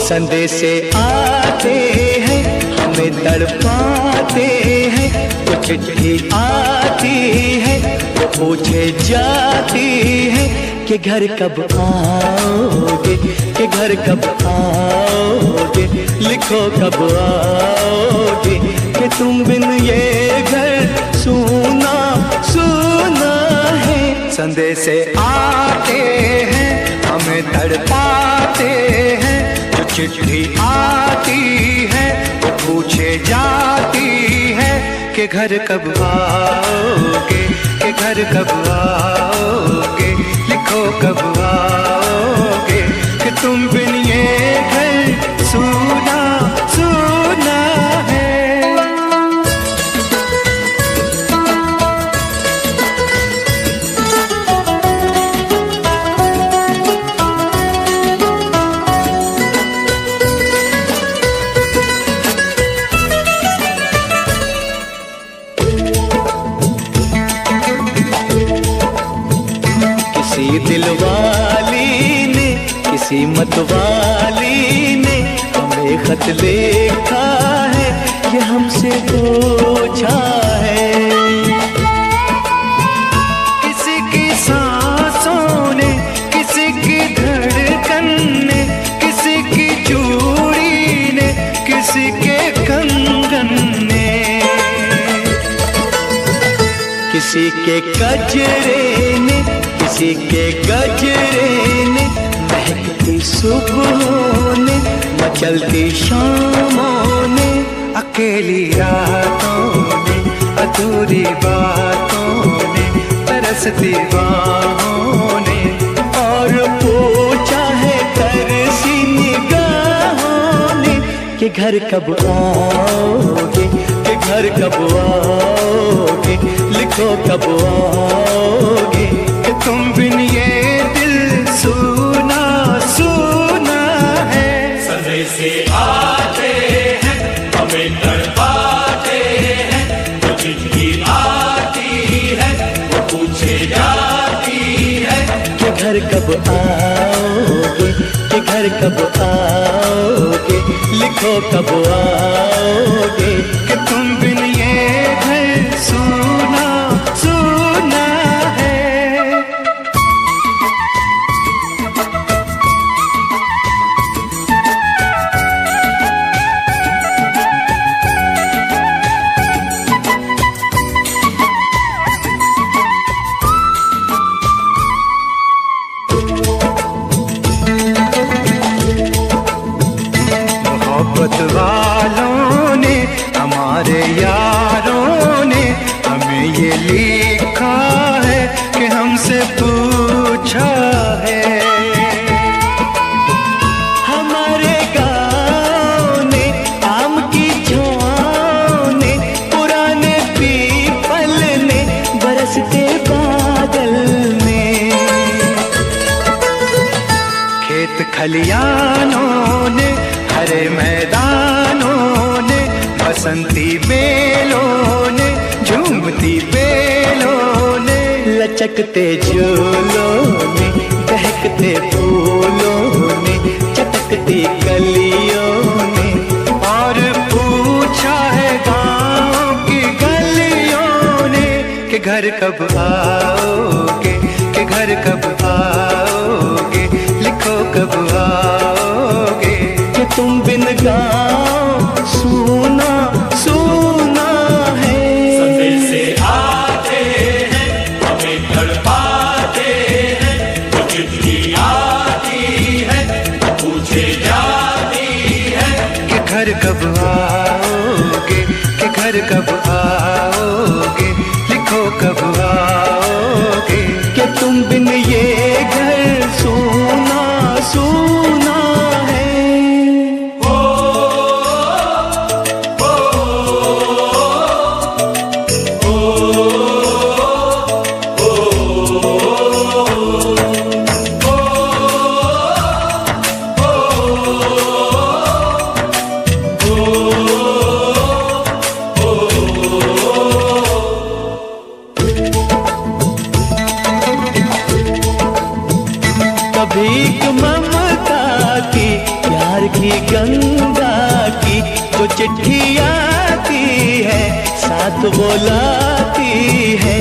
संदेशे आते हैं हमें तड़पाते हैं, वो चिट्ठी आती है वो पूछे जाती है कि घर कब आओगे, कि घर कब आओगे, लिखो कब आओगे, कि तुम बिन ये घर सूना सूना है। संदेशे आते हैं हमें तड़पाते हैं, जो चिट्ठी आती है वो पूछे जाती है कि घर कब आओगे, कि घर कब आओगे, लिखो कब आओगे, कि तुम बिन ये घर सूना सूना है। किसी दिलवाली ने किसी मतवाली ने हमें खत लिखा है कि हमसे पूछा है। किसी की सांसों ने, किसी की धड़कन ने, किसी की चूड़ी ने, किसी के कंगन ने, किसी के गजरे ने, किसी के गजरे ने, महकती सुबहों ने, मचलती शामों ने, अकेली रातों ने, अधूरी बातों ने, तरसती बाहों ने, और पूछा है तरसी निगाहों ने कि घर कब आओगे, कि घर कब आओगे, लिखो कब आओगे, कि तुम बिन ये दिल सूना सूना है। संदेशे आते हैं हमें तड़पाते हैं, वो चिट्ठी आती है वो पूछे जाती है कि घर कब आओगे, कि घर कब आओगे, लिखो कब आओगे, कि तुम बिन ये घर सूना सूना है। मोहब्बत वालों ने, हमारे यारों ने हमें ये लिखा है कि हमसे पूछा है। हमारे गाँव ने, आम की छाँव ने, पुराने पीपल ने, बरसते बादल ने, खेत खलियानों ने, हरे मैदानों ने, बसंती बेलों ने, झूमती बेलों ने, लचकते झूलों ने, बहकते फूलों ने, चटकती कलियों ने, और पूछा है गाँव की गलियों ने कि घर कब आओगे, कि घर कब आओगे, लिखो कब आओगे, कि तुम बिन गाँव सूना सूना है। संदेशे आते हैं हमें तड़पाते हैं, वो चिट्ठी आती है वो पूछे जाती है कि घर कब आओगे, कि घर कब आओगे, लिखो कब आओगे, कि तुम बिन ये घर सूना सूना है। भीख ममता की, प्यार प्यार की गंगा की जो चिट्ठी आती है साथ बुलाती है।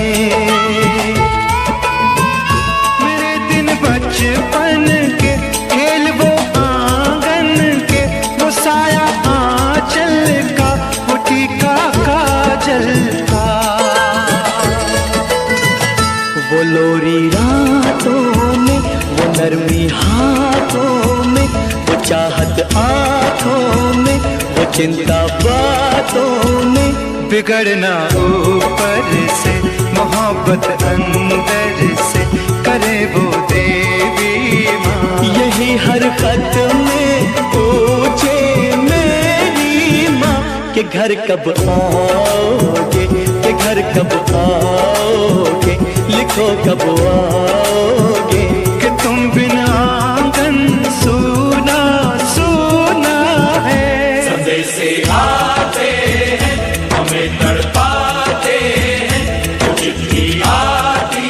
मेरे दिन बचपन के खेल वो आंगन के, वो साया आंचल का, वो टीका काजल का, वो लोरी रातों में, वो नरमी हाथों में, वो चाहत आँखों में, वो चिंता बातों में। बिगड़ना ऊपर से, मोहब्बत अंदर से, करे वो देवी माँ। यही हर खत में पूछे मेरी माँ कि घर कब आओगे, कि घर कब आओगे, लिखो कब आओगे। कि तुम बिना आंगन सूना सूना है। संदेश आते हैं हमें तड़पाते हैं, वो चिट्ठी आती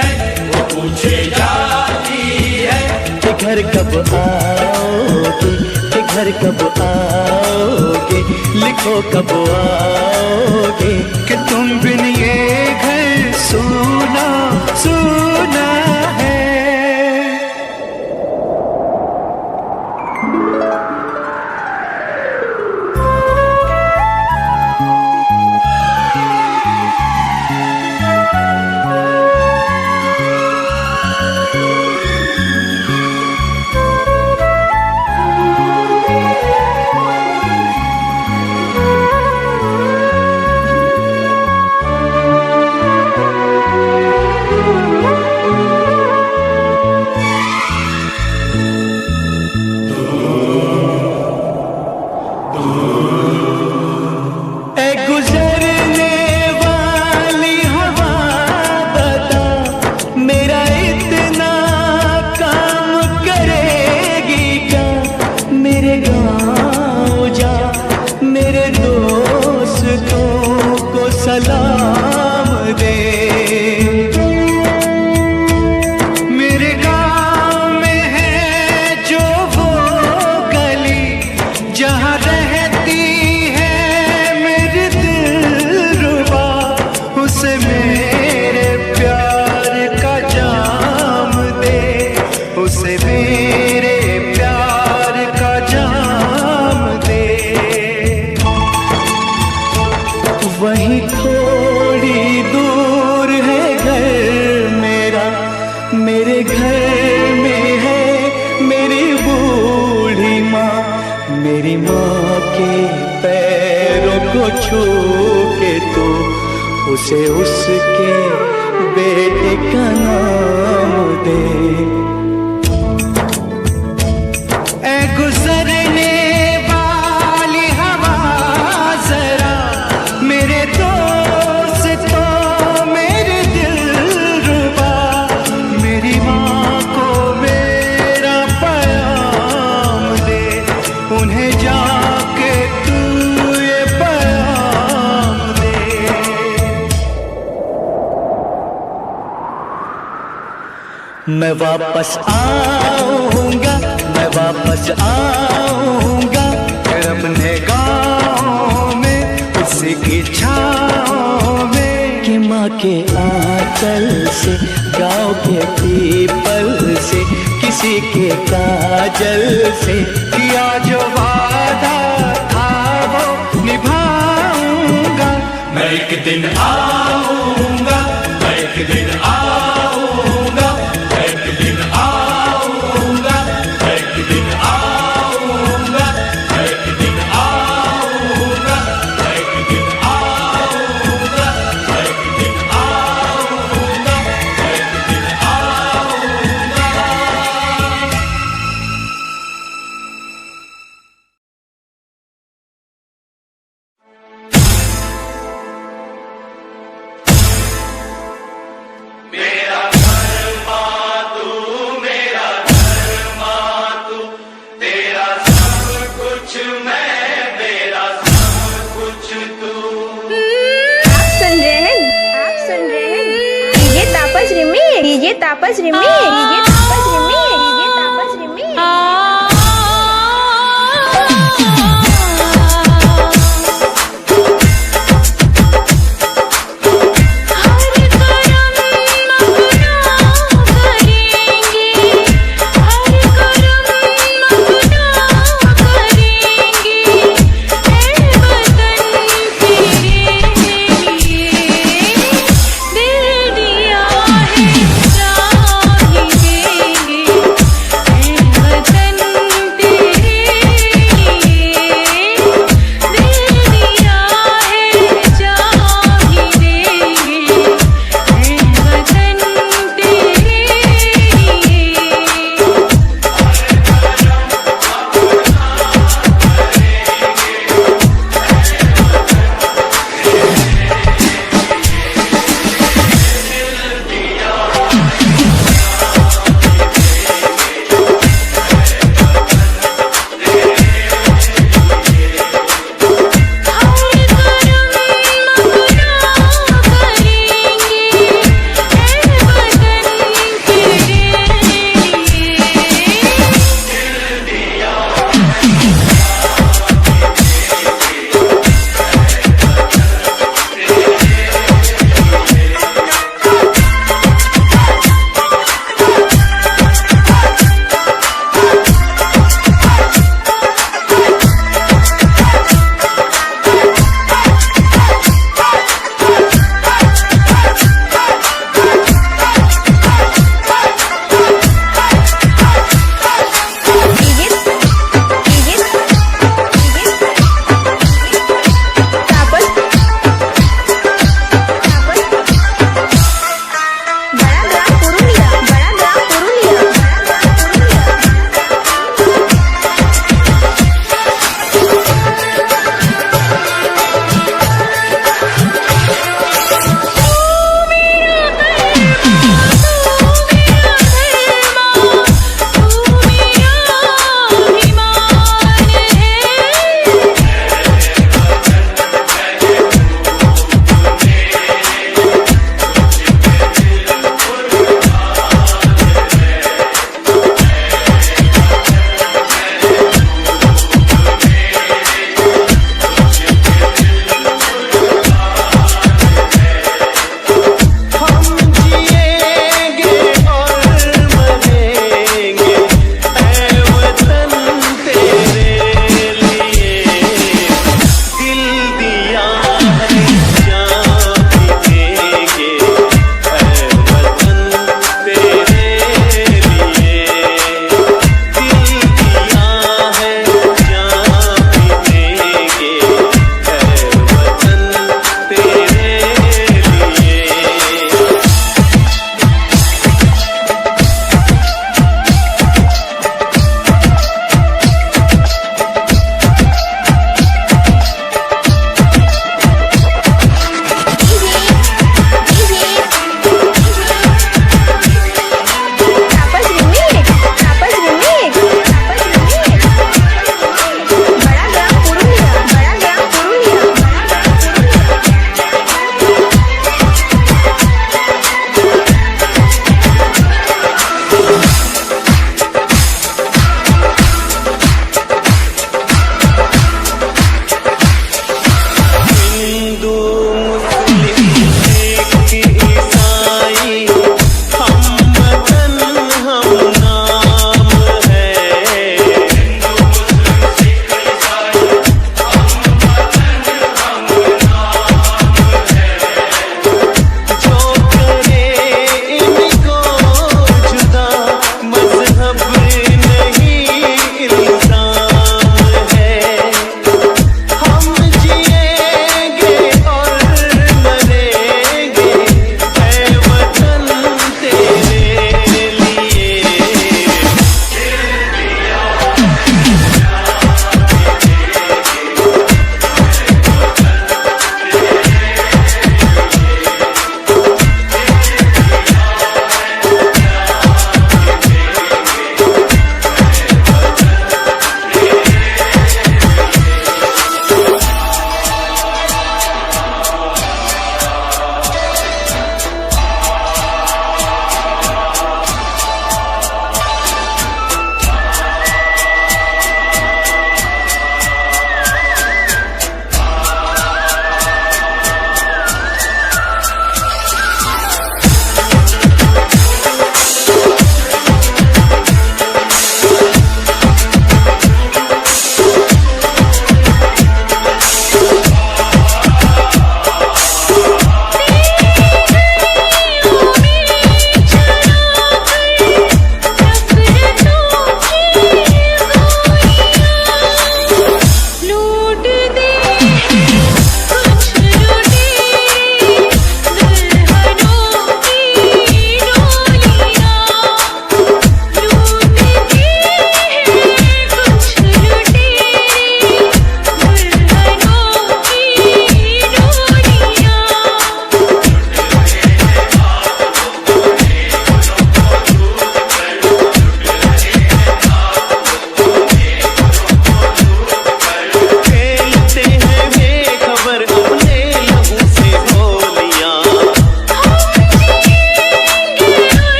है वो पूछे जाती है कि घर कब आओगे, कि घर कब आओगे, लिखो कब आओगे। कि तुम बिन ये घर सूना सूना है। सलाम दे। मेरे गाँव में है जो वो गली जहाँ रहती है मेरी दिलरुबा, उसे मेरे प्यार का जाम दे, उसे मेरे प्यार का जाम दे। वहीं थोड़ी दूर है घर मेरा, मेरे घर में है मेरी बूढ़ी माँ। मेरी माँ के पैरों को छू के तो उसे उसके बेटे का नाम दे। ऐ गुजरने वाली हवा जरा मेरे दोस्तों मेरे दिलरुबा, मेरी माँ को मेरा पैगाम दे, उन्हें जाके तू ये पैगाम दे। मैं वापस आऊँगा, मैं वापस आऊँगा फिर अपने गाँव में, उसी की छाँव में। कि माँ के आंचल से, गाँव के पीपल से, किसी के काजल से किया जो वादा था वो निभाऊंगा। मैं एक दिन आऊंगा, मैं एक दिन आऊंगा, मैं एक दिन आऊंगा, मैं एक दिन आऊंगा, मैं एक दिन आऊंगा, मैं एक दिन आऊंगा, मैं एक दिन आऊंगा, मैं एक दिन आऊंगा। मेरा घर मातू, मेरा घर मातू, तेरा सब कुछ मैं, मेरा सब कुछ तू। आप सुन रहे हैं, आप सुन रहे हैं डीजे तापस रिमिक्स, डीजे तापस रिमिक्स, डीजे तापस रिमिक्स, डीजे तापस रिमिक्स।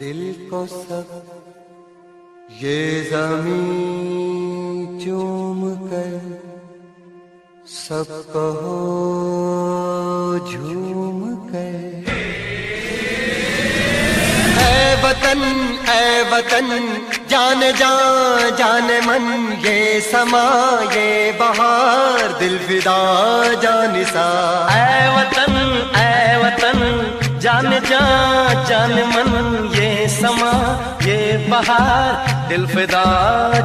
दिल को सब ये ज़मीं चूम कर सब कहो झूम कर। ऐ वतन जाने जा जाने मन, ये समा ये बहार दिल फिदा जानिसा। ऐ वतन जाने जा जाने मन, ये समा ये बहार दिल फिदा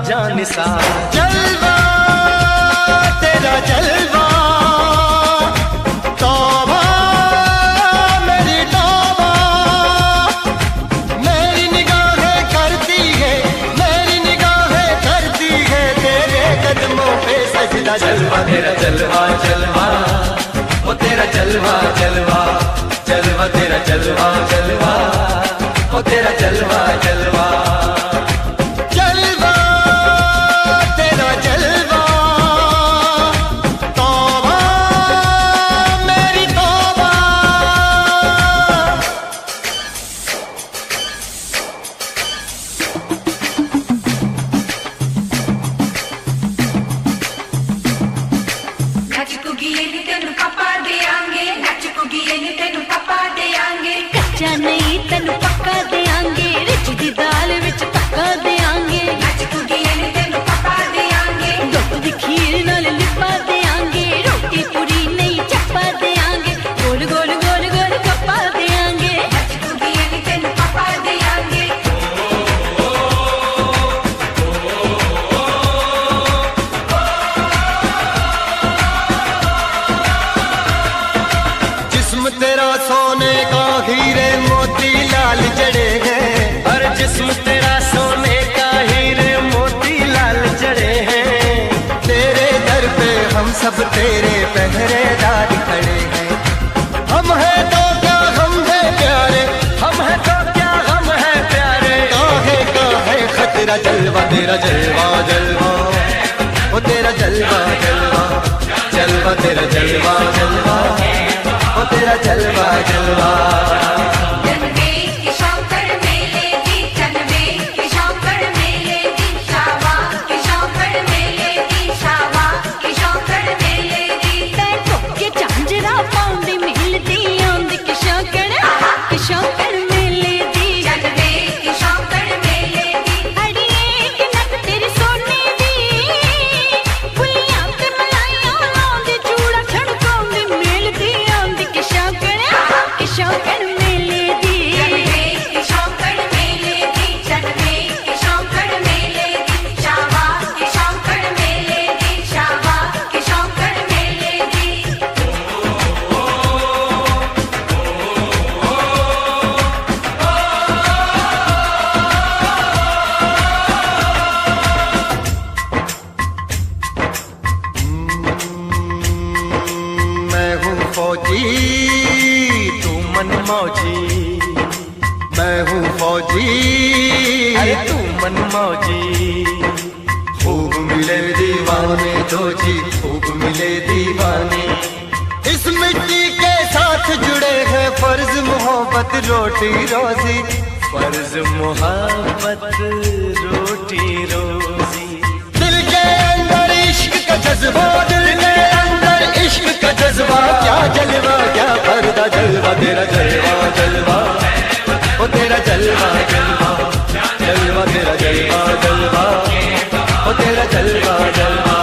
जानिसा। जलवा तेरा जलवा, तौबा मेरी तौबा, मेरी निगाहें करती है, मेरी निगाहें करती है तेरे कदमों पे सजदा। जलवा तेरा जलवा जलवा, वो तेरा जलवा जलवा, जलवा तेरा जलवा जलवा, वो तेरा जलवा जलवा। जलवा तेरा जलवा, तौबा मेरी तौबा। कच्चा नहीं तेनू पक्का देंगे, रिच दी दाल विच पक्का देंगे। दुध दी खीर नाल लिपा देंगे, रोटी पूरी नहीं चप्पा देंगे। गोल गोल गोल गोल कप्पा देंगे। जिस्म तेरा सोने का हीरे मोती लाल जड़े हैं, हर जिस्म तेरा सोने का हीरे मोती लाल जड़े हैं। तेरे दर पे हम सब तेरे पहरेदार खड़े हैं। हम हैं तो क्या हम हैं प्यारे, हम है तो क्या हम है प्यारे। काहे का है खतरा। जलवा तेरा जलवा जलवा, वो तेरा जलवा जलवा, जलवा तेरा जलवा जलवा, वो तेरा जलवा जलवा। फौजी तू मन मौजी, मैं हूँ फौजी, अरे तू मन मौजी। खूब मिले दीवाने दो जी, खूब मिले दीवाने। इस मिट्टी के साथ जुड़े हैं फर्ज मोहब्बत रोटी रोजी, फर्ज मोहब्बत रोटी रोजी। दिल के अंदर इश्क का जज्बा, दिल के अंदर इश्क का जज्बा। क्या जलवा क्या पर्दा, जलवा तेरा जलवा जलवा, ओ तेरा जलवा जलवा, जलवा तेरा जलवा जलवा, ओ तेरा जलवा जलवा।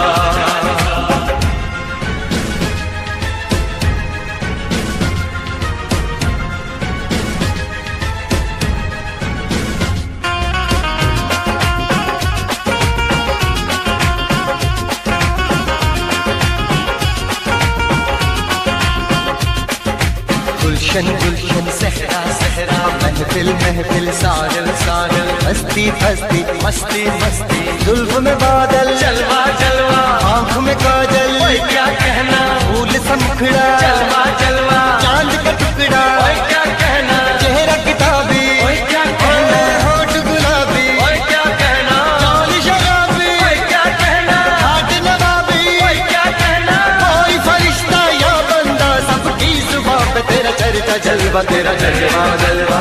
गुलशन गुलशन सहरा सहरा, महफिल महफिल साहिल साहिल, हस्ती हस्ती मस्ती मस्ती, जुल्फ में बादल, जलवा जलवा, आँख में काजल, ओए क्या कहना, फूल सा मुखड़ा, जलवा जलवा, चांद का टुकड़ा, ओए क्या कहना, चेहरा किताबी, ओए क्या कहना, होठ गुलाबी, ओए क्या कहना, चाल शराबी, ओए क्या कहना, हाथ नवाबी, ओए क्या कहना। कोई फरिश्ता या बंदा सबकी जुबान पे तेरा चर्चा, जलवा तेरा जलवा जलवा,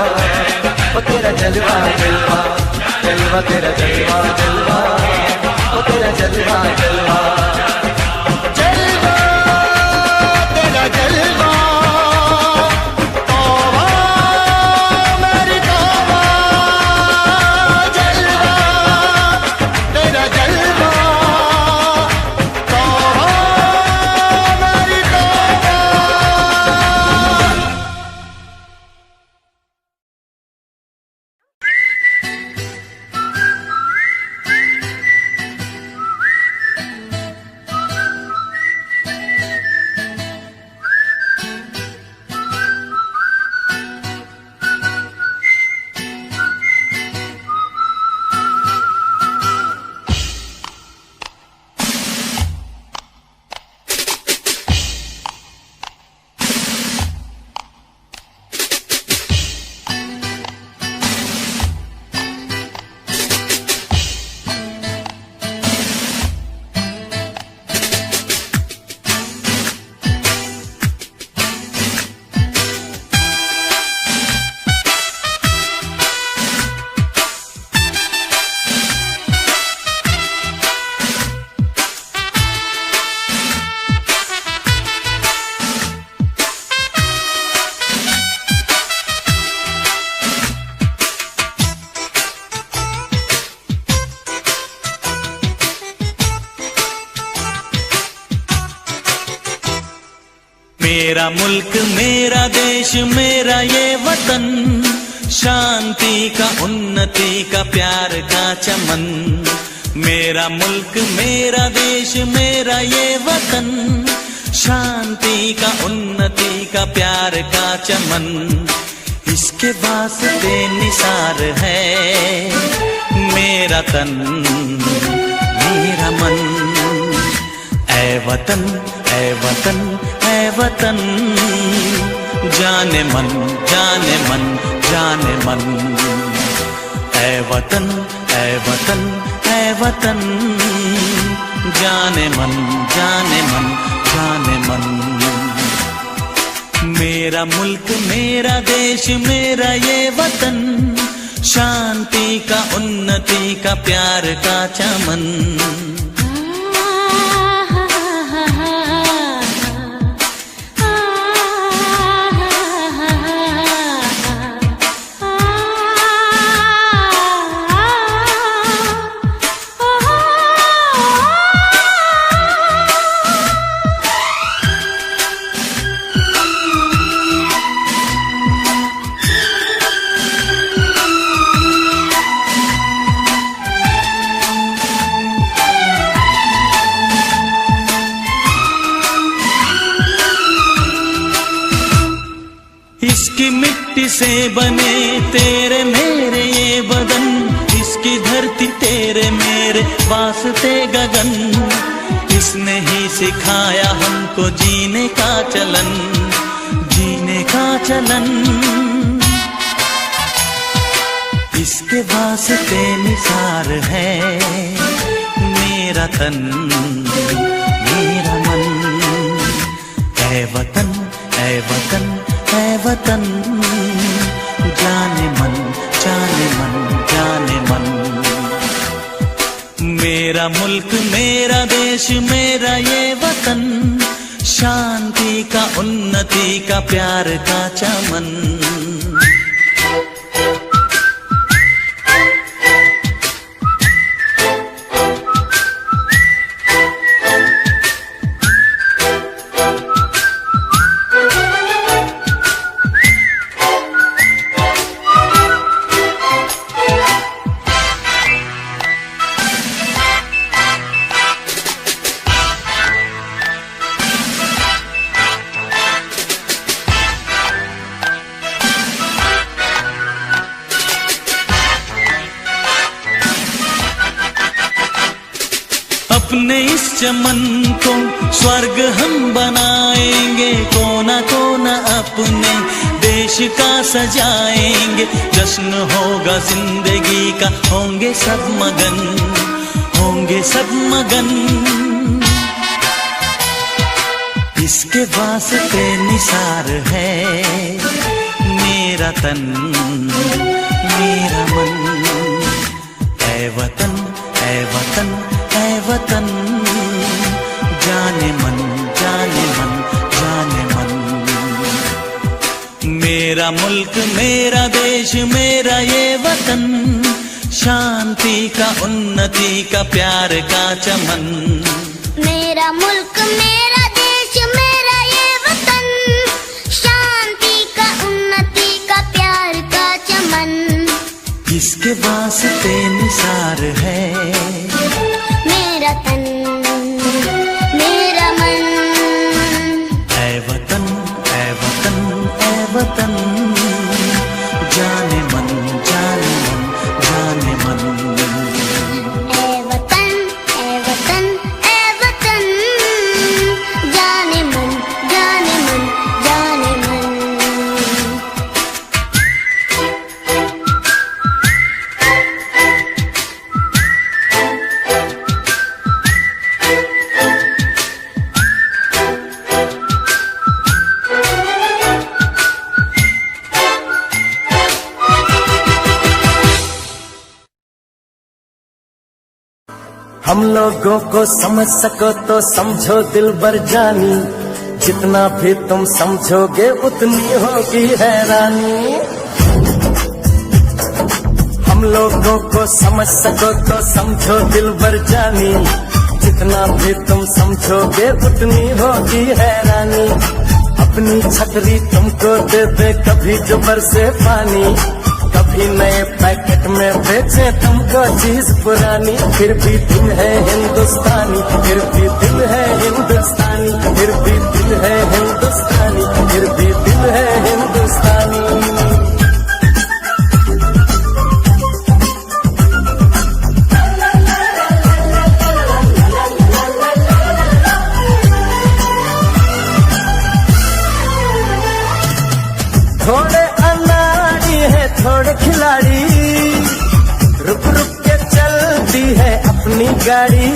ओ तेरा जलवा जलवा जलवा तेरा जलवा जलवा ओ तेरा जलवा जलवा जलवा तेरा जलवा तौबा मेरी तौबा जलवा तेरा जलवा तौबा मेरी तौबा। मेरा मुल्क मेरा देश मेरा ये वतन, शांति का उन्नति का प्यार का चमन। मेरा मुल्क मेरा देश मेरा ये वतन, शांति का उन्नति का प्यार का चमन। इसके वास्ते निसार है मेरा तन मेरा मन। ऐ वतन ऐ वतन ऐ वतन, जाने मन जाने मन जाने मन। ऐ वतन ऐ वतन ऐ वतन, जाने मन जाने मन जाने मन। मेरा मुल्क मेरा देश मेरा ये वतन, शांति का उन्नति का प्यार का चमन। इसकी मिट्टी से बने तेरे मेरे ये बदन, इसकी धरती तेरे मेरे वास्ते गगन। इसने ही सिखाया हमको जीने का चलन जीने का चलन। इसके वास्ते निसार है मेरा तन मेरा मन। ऐ वतन ऐ वतन ऐ वतन, जाने मन जाने मन जाने मन। मेरा मुल्क मेरा देश मेरा ये वतन, शांति का उन्नति का प्यार का चमन। अपने इस चमन को स्वर्ग हम बनाएंगे, कोना कोना अपने देश का सजाएंगे। जश्न होगा जिंदगी का, होंगे सब मगन होंगे सब मगन। इसके वास्ते निसार है मेरा तन मुल्क मेरा देश मेरा ये वतन, शांति का उन्नति का प्यार का चमन। मेरा मुल्क मेरा देश मेरा ये वतन, शांति का उन्नति का प्यार का चमन। किसके वास्ते निसार है मेरा तन मेरा मन। ऐ वतन ऐ वतन ऐ वतन, जाने मन जाने मन जाने मन। ऐ वतन ऐ वतन ऐ वतन, जाने मन जाने मन जाने मन। हम लोगों को समझ सको तो समझो दिलबर जानी, जितना भी तुम समझोगे उतनी होगी हैरानी। हम लोगों को समझ सको तो समझो दिलबर जानी, जितना भी तुम समझोगे उतनी होगी हैरानी। अपनी छतरी तुमको दे दे कभी जो बरसे पानी, कभी नए पैकेट में बेचे तुमको चीज पुरानी। फिर भी दिल है हिंदुस्तानी, फिर भी दिल है हिंदुस्तानी, फिर भी दिल है हिंदुस्तानी, फिर भी दिल है हिंदुस्तानी। थोड़े अनाड़ी है थोड़े खिलाड़ी, रुक रुक के चलती है अपनी गाड़ी।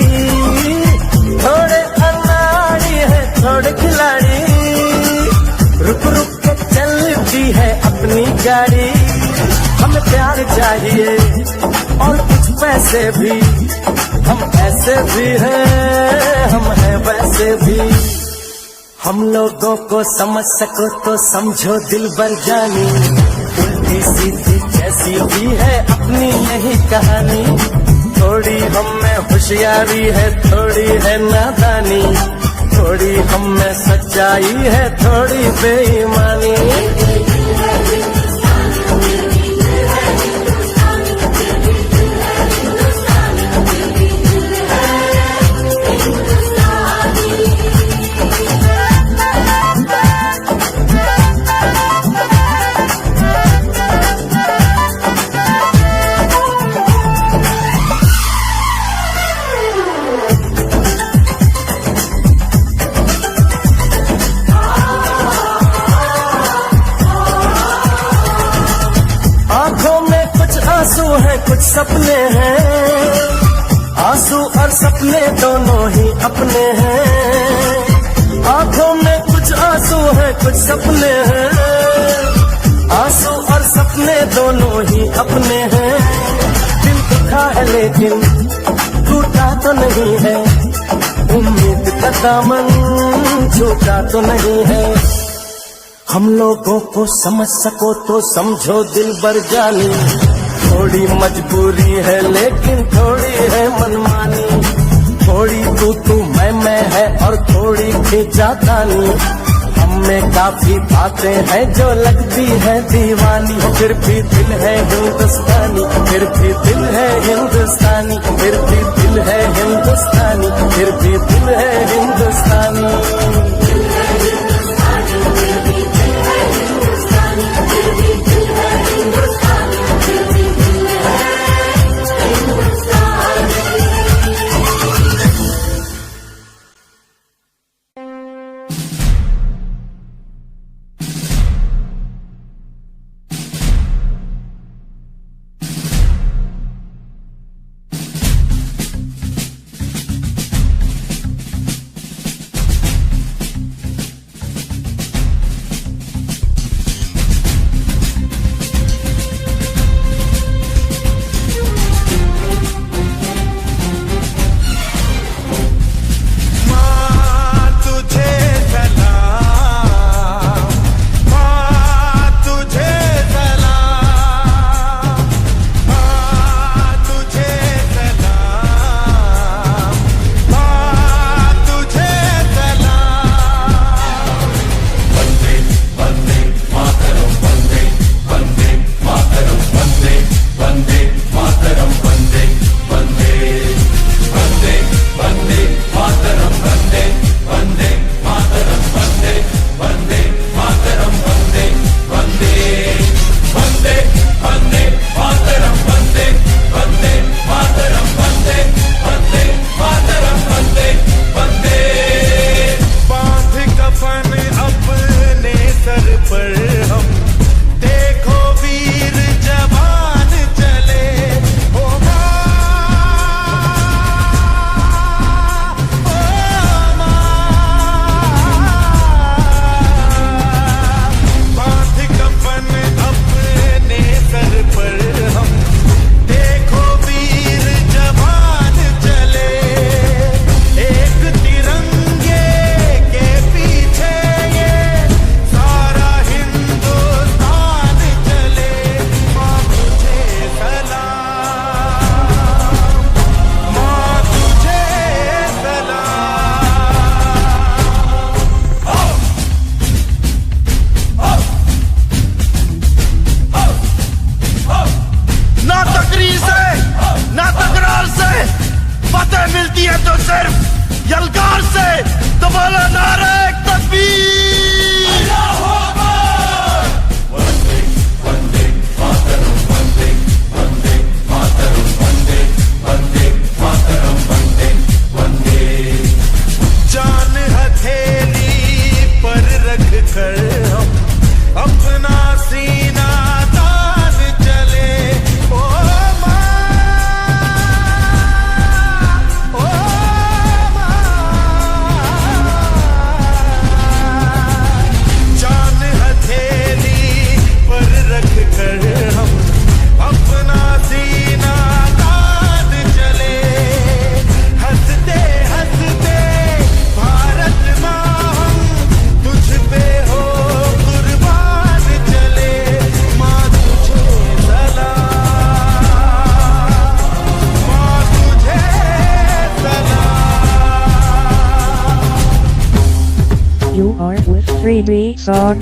थोड़े अनाड़ी है थोड़े खिलाड़ी, रुक रुक के चलती है अपनी गाड़ी। हमें प्यार चाहिए और कुछ पैसे भी, हम ऐसे भी हैं हम हैं वैसे भी। हम लोगों को समझ सको तो समझो दिलबर जानी, उल्टी सीधी जैसी भी है अपनी यही कहानी। थोड़ी हम में होशियारी है थोड़ी है नादानी, थोड़ी हम में सच्चाई है थोड़ी बेईमानी। आंसू हैं कुछ सपने हैं, आंसू और सपने दोनों ही अपने हैं। आंखों में कुछ आंसू हैं कुछ सपने हैं, आंसू और सपने दोनों ही अपने हैं। दिल दुखा है लेकिन टूटा तो नहीं है, उम्मीद का दामन झूठा तो नहीं है। हम लोगों को समझ सको तो समझो दिलबर जानी, थोड़ी मजबूरी है लेकिन थोड़ी है मनमानी। थोड़ी तू मैं है और थोड़ी खींचातानी, हम में काफी बातें हैं जो लगती है दीवानी। फिर भी दिल है हिंदुस्तानी, फिर भी दिल है हिंदुस्तानी, फिर भी दिल है हिंदुस्तानी, फिर भी दिल है हिंदुस्तानी। फतेह मिलती है तो सिर्फ यलगार से। तो बोलो नारे तकबीर। जान हथेली पर रख कर हम अपना सीना तान चले। ओ माँ, ओ माँ, जान हथेली पर रख कर हम अपना सीना तान चले। हंसते हंसते भारत माँ हम तुझ पे हो कुर्बान चले। माँ तुझे सलाम, माँ तुझे सलाम। You are with 3D song.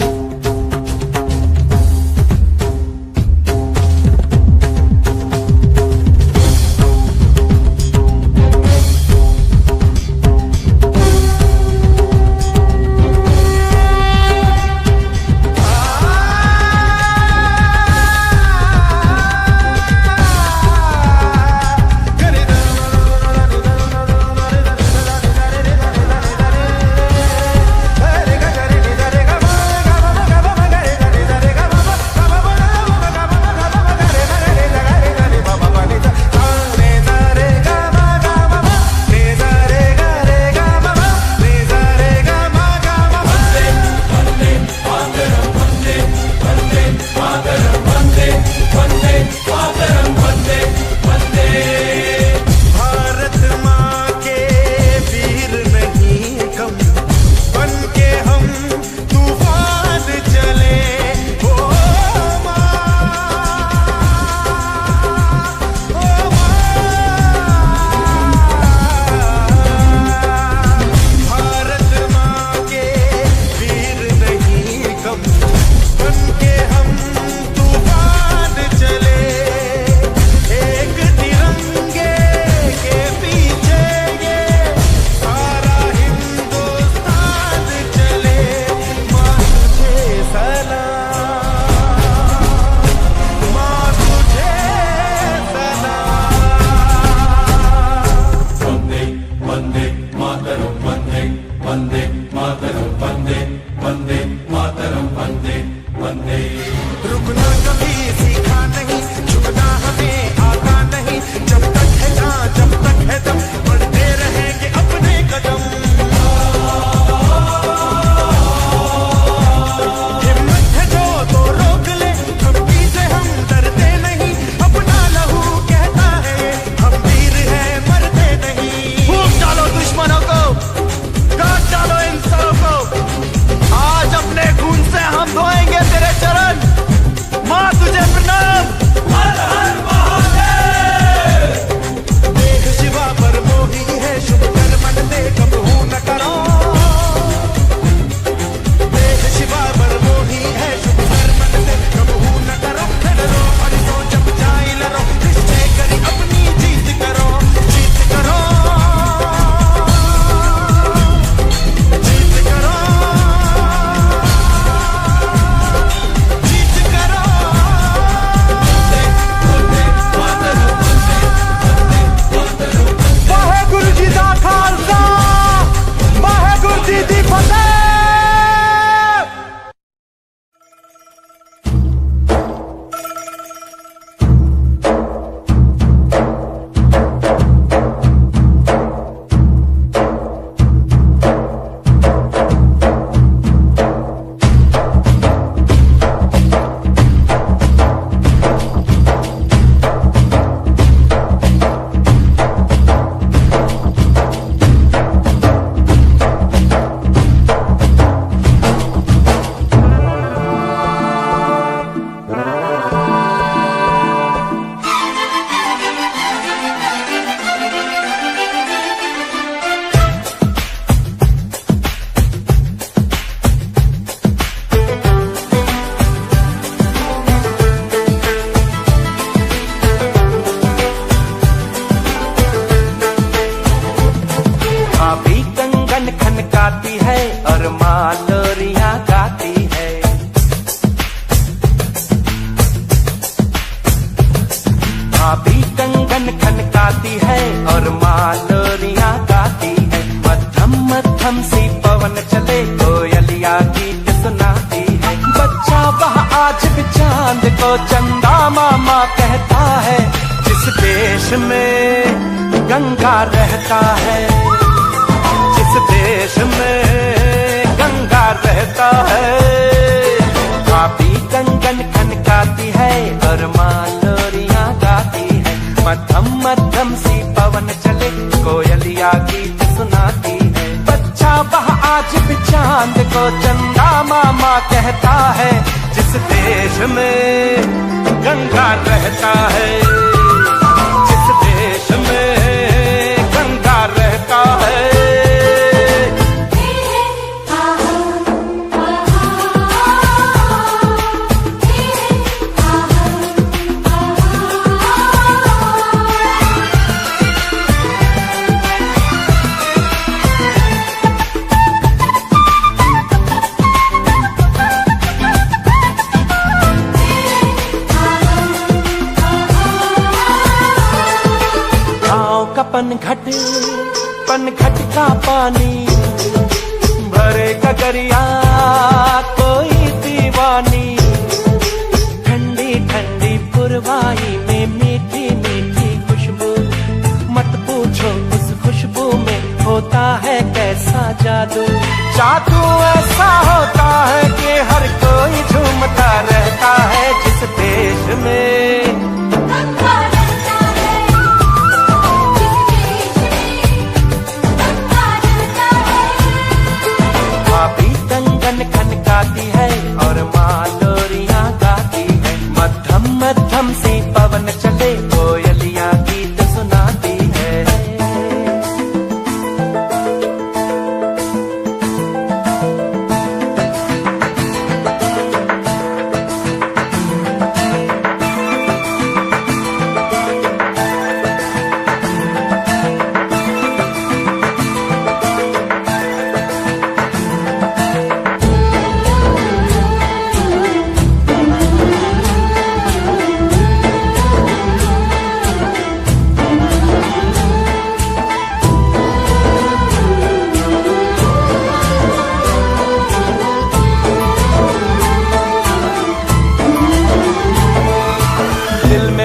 भाभी कंगन खनकाती है और मालोरियां गाती है। मध्यम मध्यम सी पवन चले कोयलिया गीत सुनाती है। बच्चा वह आज भी चांद को चंदा मामा कहता है। जिस देश में गंगा रहता है, जिस देश में गंगा रहता है। भाभी कंगन खनकाती है और मालोरियां गाती है। मध्यम मध्यम सी पवन चले कोयलिया गीत सुनाती है। बच्चा वह आज भी चांद को चंदा मामा कहता है। जिस देश में गंगा रहता है, जिस देश में गंगा रहता है। पनघट का पानी भरे गगरिया कोई दीवानी। ठंडी ठंडी पुरवाई में मीठी मीठी खुशबू। मत पूछो उस खुशबू में होता है कैसा जादू। जादू ऐसा होता है कि हर कोई झूमता रहता है। जिस देश में खनकाती है और मालोरियां गाती है। मध्यम मध्यम सी पवन चले कोयलियां गीत सुनाती है।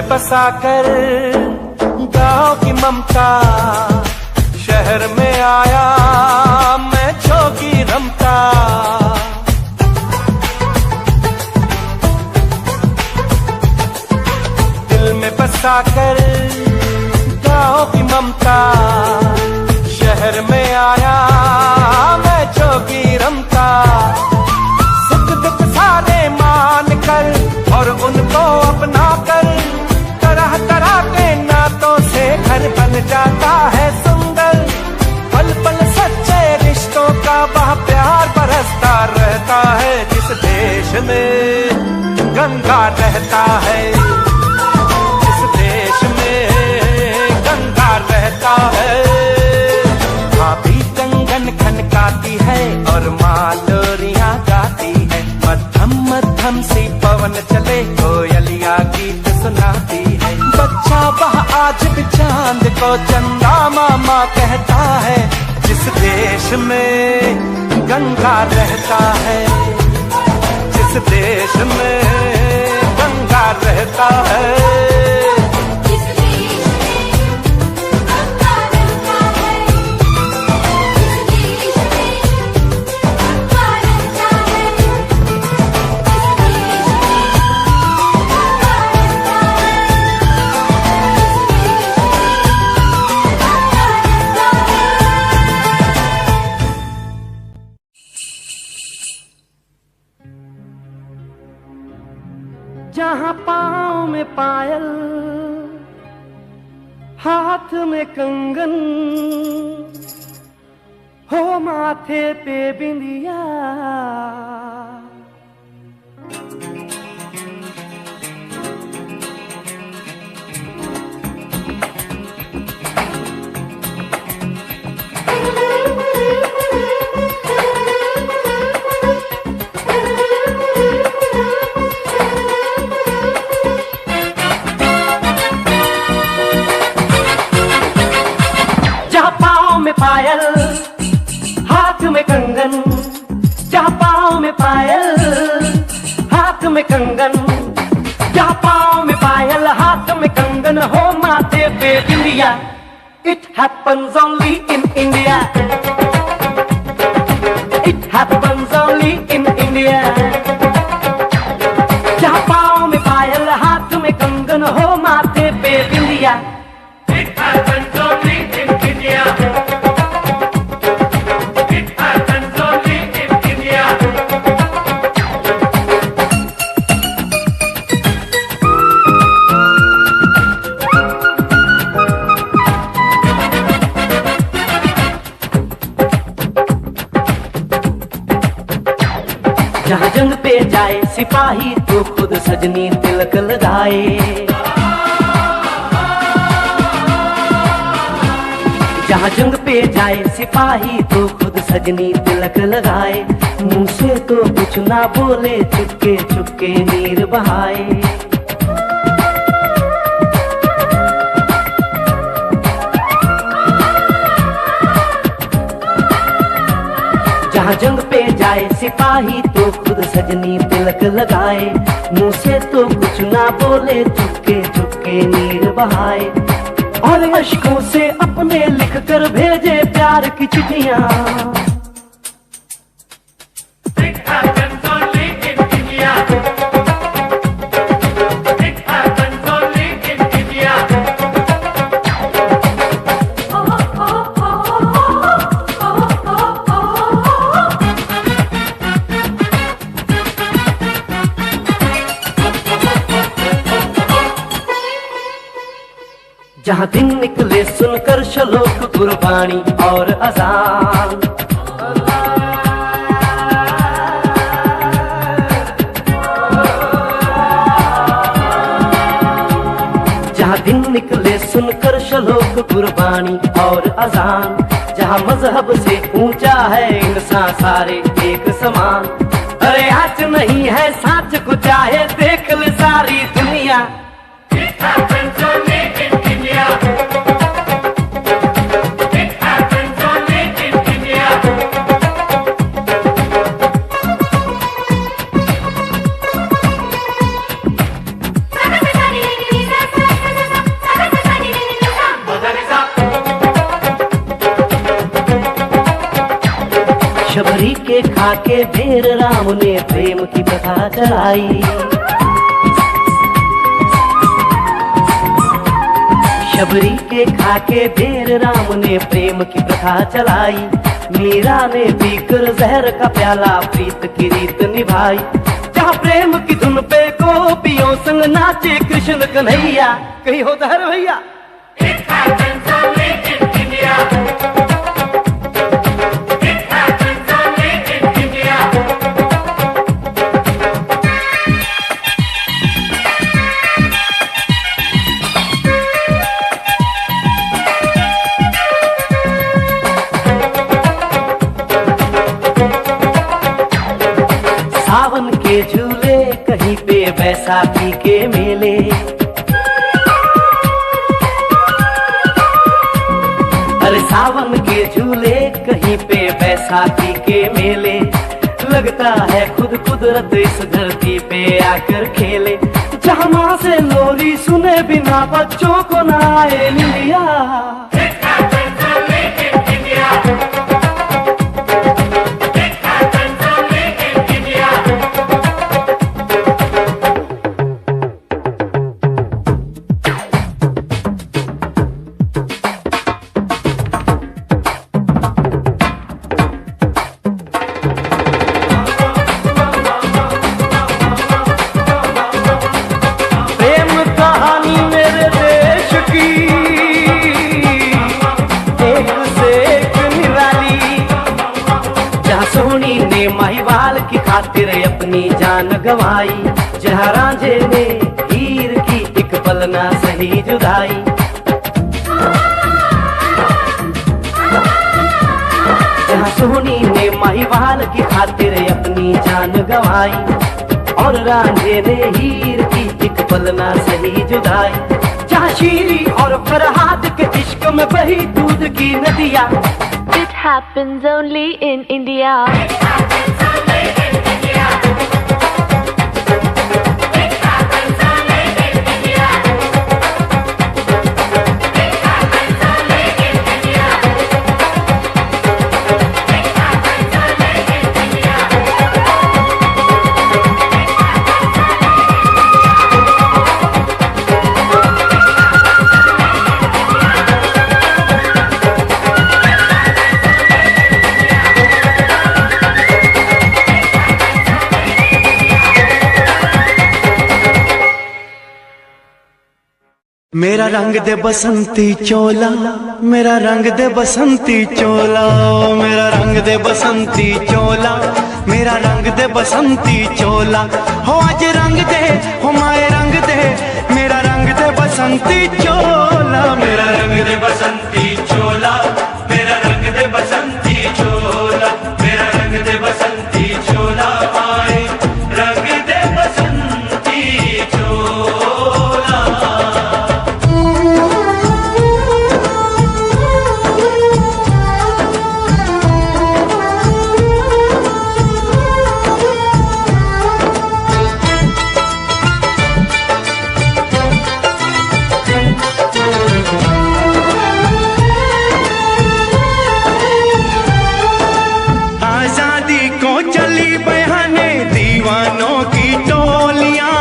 बसाकर गाँव की ममता शहर में आया मैं जोगी रमता। दिल में बसाकर गाँव की ममता शहर में आया मैं जोगी रमता। सुख दुख सारे मान कर और उनको अपना कर तरह तरह के नातों से घर बन जाता है सुंदर। पल पल सच्चे रिश्तों का वह प्यार बरसता रहता है। जिस देश में गंगा रहता है, जिस देश में गंगा रहता है। भाभी कंगन खनकाती है और मालोरियां गाती है। मध्यम मध्यम सी पवन चले कोयलिया गीत सुनाती है। बच्चा वह आज भी चांद को चंदा मामा कहता है। जिस देश में गंगा रहता है, जिस देश में गंगा रहता है। जहाँ पाँव में पायल, हाथ में कंगन, हो माथे पे बिंदिया। नाक में कंगन, जहाँ पाँव में पायल, हाथ में कंगन हो, माथे पे बिंदिया। It happens only in India. It happens only in India. जहाँ पाँव में पायल, हाथ में कंगन हो, माथे पे बिंदिया। It happens only in India. It happens only in India. जहाँ जंग पे जाए सिपाही तो खुद सजनी तिलक लगाए। जहाँ जंग पे जाए सिपाही तो खुद सजनी तिलक लगाए। मुंह से तो कुछ ना बोले, चुपके चुपके नीर बहाए। जहाँ जंग पे जाए सिपाही तो खुद सजनी तिलक लगाए। मुंह से तो कुछ ना बोले, चुपके चुपके नीर बहाए। और अश्कों से अपने लिख कर भेजे प्यार की चिट्ठियां। It happens only in India. It happens only in India. जहाँ दिन निकले सुनकर श्लोक गुरबाणी और अजान। जहाँ दिन निकले सुनकर श्लोक गुरबाणी और अजान। जहाँ मजहब से ऊंचा है इंसान सारे एक समान। अरे आज नहीं है साच को चाहे देख ले सारी दुनिया। It happens only in India. It happens only in India. Shabari के खाके बेर राम ने प्रेम की कथा चलाई। शबरी के खाके बेर राम ने प्रेम की प्रथा चलाई। मीरा ने पीकर जहर का प्याला प्रीत की रीत निभाई। जहाँ प्रेम की धुन पे गोपियों संग नाचे कृष्ण कन्हैया। कहीं हो दहर भैया। It happens only in India. It happens only in India. सावन के झूले कहीं पे बैसाखी के मेले। अरे सावन के झूले कहीं पे बैसाखी के मेले। लगता है खुद कुदरत इस धरती पे आकर खेले। जहाँ माँ से लोरी सुने बिना बच्चों को ना आए निंदिया। It happens only in India. It happens only in India. प्रेम कहानी मेरे देश की एक से एक निराली। जहाँ सोनी ने महिवाल की खातिर अपनी जान गंवाई। जहाँ रांझे ने हीर की एक पल ना सही जुदाई। जहाँ सोनी ने महिवाल की खातिर अपनी जान गंवाई। और रांझे ने हीर की एक पल ना सही जुदाई। जहाँ शीरी और फरहाद के इश्क में बही दूध की नदियाँ। It happens only in India. It happens only in India. मेरा रंग दे बसंती चोला, मेरा रंग दे बसंती चोला, मेरा रंग दे बसंती चोला, मेरा रंग दे बसंती चोला। हो आज रंग दे, हो माए रंग दे, मेरा रंग दे बसंती चोला, मेरा रंग दे बसंती चोला, मेरा रंग दे बसंती चोला, मेरा रंग दे बसंती चोला, माए रंग दे बसंती चोला। आजादी को चली बहाने दीवानों की टोलियां,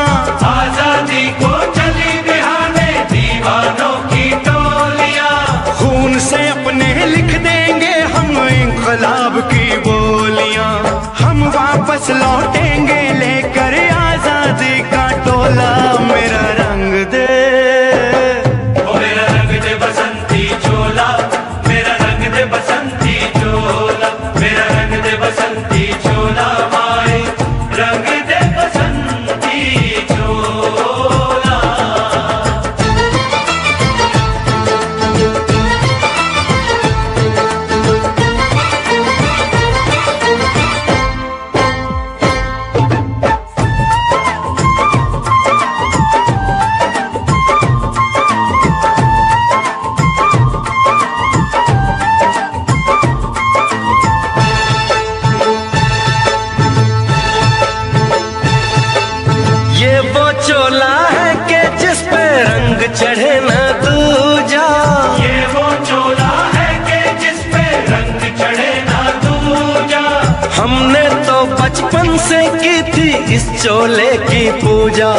आजादी को चली बहाने दीवानों की टोलियां। खून से अपने लिख देंगे हम इंकलाब की बोलियां, हम वापस लौटेंगे लेकर आजादी का टोला। मेरा रंग दे, ओ मेरा रंग दे बसंती चोला, मेरा रंग दे बसंती चोला, मेरा रंग दे बसंती चोला, माए रंग दे बसंती चोला। ये वो चोला है कि जिस पे रंग चढ़े ना दूजा, ये वो चोला है कि जिस पे रंग चढ़े ना दूजा। हमने तो बचपन से की थी इस चोले की पूजा,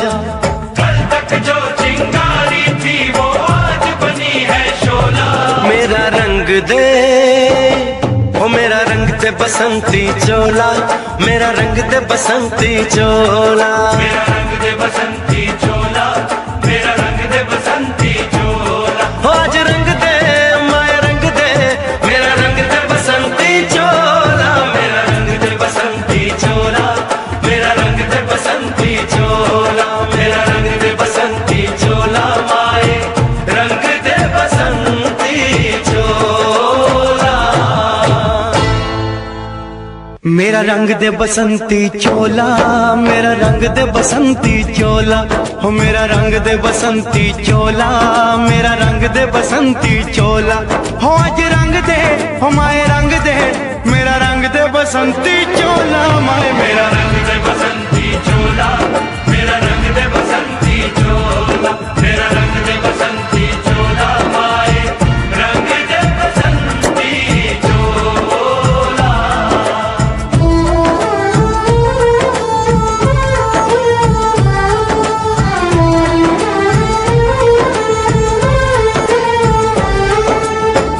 कल तक जो चिंगारी थी वो आज बनी है शोला। मेरा रंग दे, ओ मेरा रंग दे बसंती चोला, मेरा रंग दे बसंती चोला, मेरा रंग दे बसंती चोला, मेरा रंग दे बसंती चोला। आज रंग दे, माया रंग दे, मेरा रंग दे बसंती चोला, मेरा रंग दे बसंती चोला, मेरा रंग दे बसंती चोला, मेरा रंग दे बसंती चोला, माए रंग दे बसंती चोला। मेरा रंग दे बसंती चोला, मेरा रंग दे बसंती चोला, हो मेरा रंग दे बसंती चोला, मेरा रंग दे बसंती चोला। हो आज रंग दे, हो माए रंग दे, मेरा रंग दे बसंती चोला, माए मेरा रंग दे बसंती चोला, मेरा रंग दे बसंती चोला, मेरा रंग दे बसंती चोला, माए रंग दे बसंती चोला।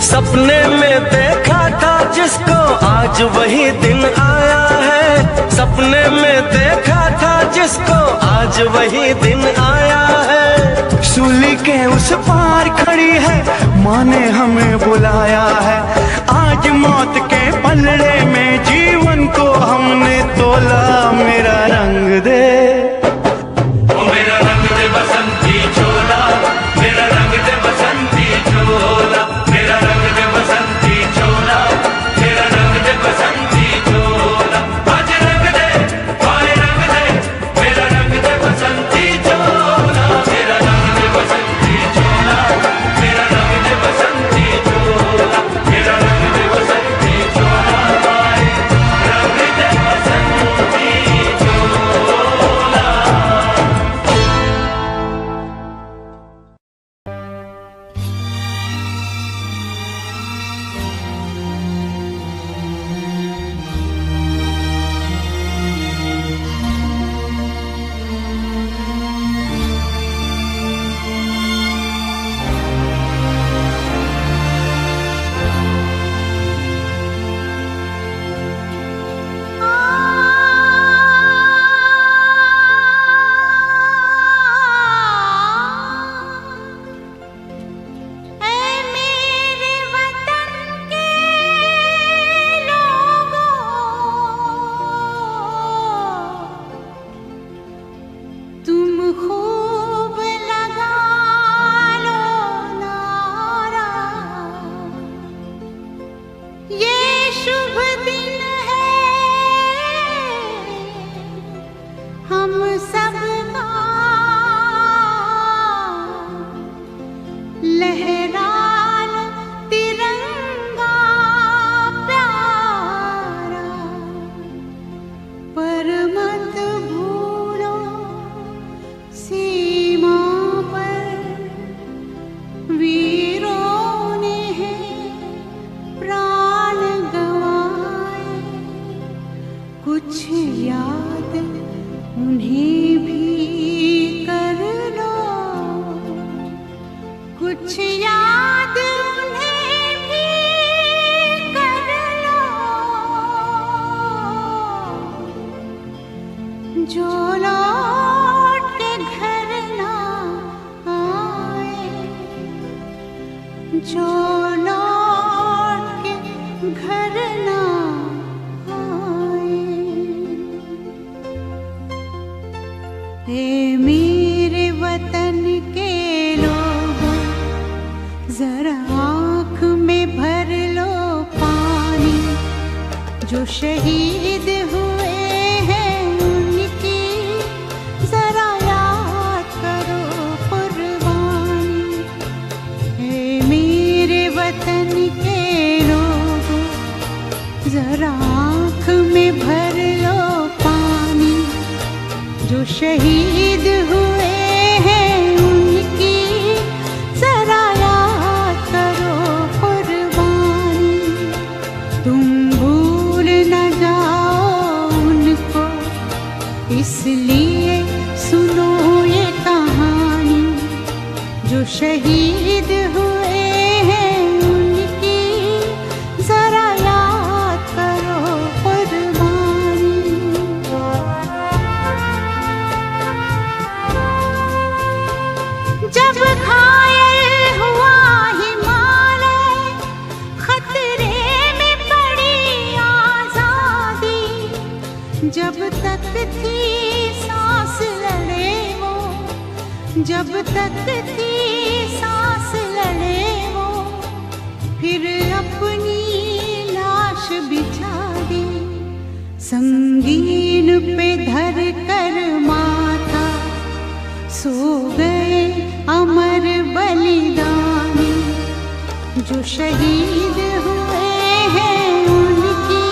सपने में देखा था जिसको आज वही दिन आया है, सपने में देखा था जिसको आज वही दिन आया है। सूली के उस पार खड़ी है, माँ ने हमें बुलाया है। आज मौत के पलड़े में जीवन को हमने तोला। मेरा रंग दे, ओ मेरा रंग दे बसंती चोला, मेरा रंग दे बसंती चोला, मेरा रंग दे बसंती चोला, मेरा रंग दे बसंती चोला। आज रंग दे, माए रंग दे, मेरा रंग दे बसंती चोला, मेरा रंग दे बसंती चोला, मेरा रंग दे बसंती चोला, मेरा रंग दे बसंती चोला, माए रंग दे बसंती चोला। लहरा लो तिरंगा प्यारा, पर मत भूलो सीमा पर वीरों ने है प्राण गंवाए। कुछ याद उन्हें भी कर लो, कुछ याद उन्हें भी कर लो, जो लौट के घर ना आए, जो लौट के घर ना आए। हे मेरे वतन के लोगों, जरा आँख में भर लो पानी, जो शहीद हुए हैं उनकी जरा याद करो कुर्बानी। हे मेरे वतन के लोगों, जरा आँख में भर लो पानी, जो शहीद हुए हैं उनकी जरा याद करो कुर्बानी। तुम भूल न जाओ उनको, इसलिए सुनो ये कहानी, जो शहीद हुए हैं उनकी जरा याद करो कुर्बानी। जब घायल हुआ हिमालय, खतरे में पड़ी आजादी, जब तक थी सांस लड़े वो, जब तक थी सांस लड़े वो, फिर अपनी लाश बिछा दी, संगीन पे धर कर माथा, सो गए अमर बलिदानी, जो शहीद हुए हैं उनकी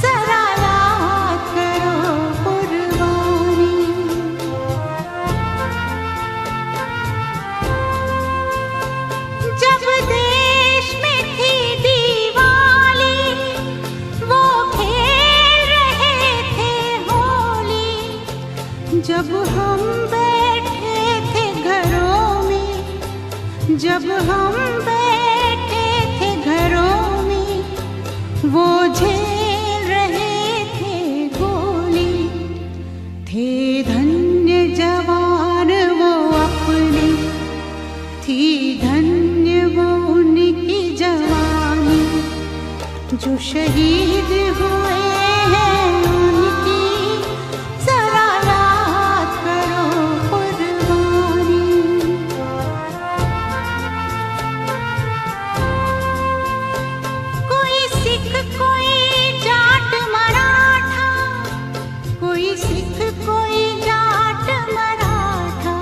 जरा याद करो कुर्बानी। जब देश में थी दिवाली, वो खेल रहे थे होली, जब हम बैठे थे घरों में, जब हम बैठे थे घरों में, वो झेल रहे थे गोली। थे धन्य जवान वो अपने, थी धन्य वो उनकी जवानी, जो शहीद हुए हैं उनकी जरा याद करो कुर्बानी। कोई सिख कोई जाट मराठा, कोई सिख कोई जाट मराठा,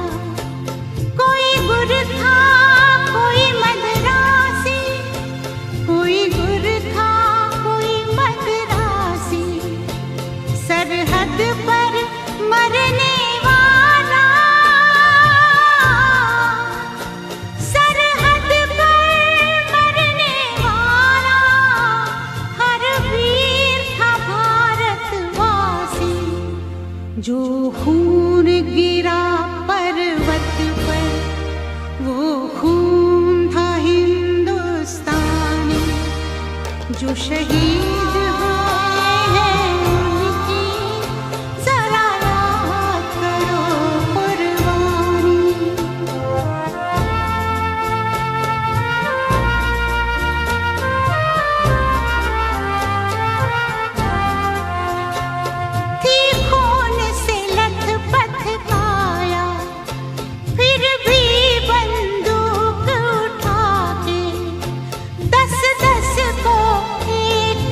कोई गुरखा कोई मद्रासी, कोई गुरखा कोई मद्रासी, सरहद पर मरने वाला, सरहद पर मरने वाला, हर वीर था भारतवासी, जो खून गिरा पर्वत पर, वो खून था हिंदुस्तानी, जो शहीद हुए हैं उनकी जरा याद करो कुर्बानी। थी खून से लथपथ काया, फिर भी बंदूक उठा के 10-10 को एक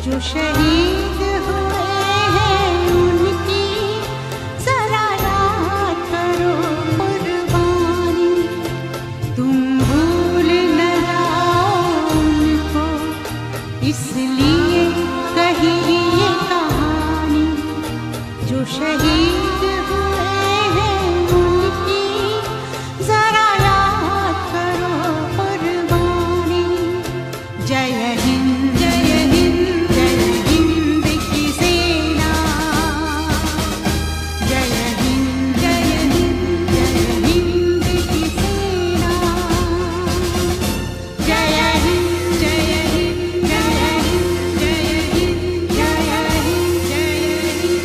जो शहीद हुए हैं उनकी जरा याद करो कुर्बानी। तुम भूल न जाओ उनको, इसलिए कही ये कहानी। जो शहीद हुए हैं उनकी जरा याद करो कुर्बानी। जय हिंद जय हिंद जय हिंद की सेना। जय हिंद जय हिंद जय हिंद की सेना। जय हिंद जय हिंद जय हिंद जय हिंद जय हिंद जय Hind.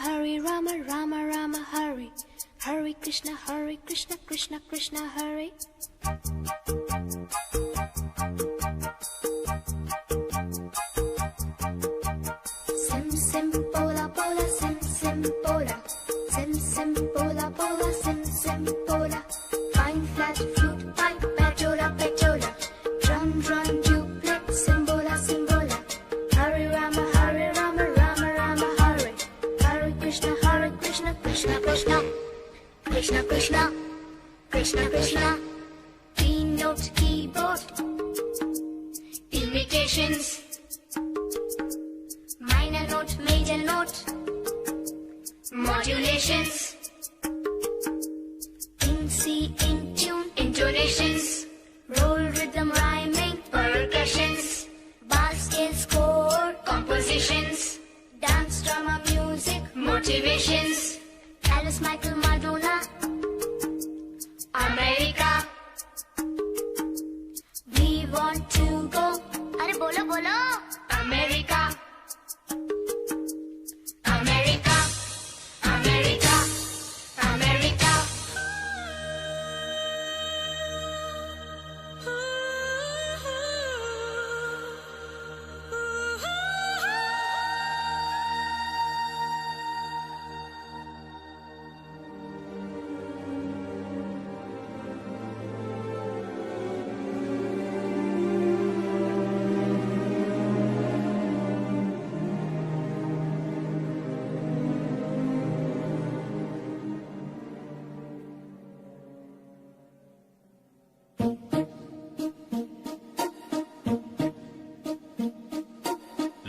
Hare Rama, Rama Rama, Hare. Hare Krishna, Krishna Krishna, Hare. Sim sim pola pola, sim sim pola. Sim sim pola pola, sim sim pola. Fine flat flute pipe, petola petola. Drum drum duplex, simbola simbola. Hare Rama, Rama Rama, Hare. Hare Krishna, Krishna Krishna. Krishna Krishna, Krishna Krishna. Keynote keyboard. Imitations. Minor note, major note. Modulations. In C, in tune, intonations. Roll rhythm, rhyming, percussions. Bar scale, score, compositions. Dance, drama, music, motivations. Alice, Michael, Madonna. America. We want to go. अरे बोलो बोलो. America. America. America. America.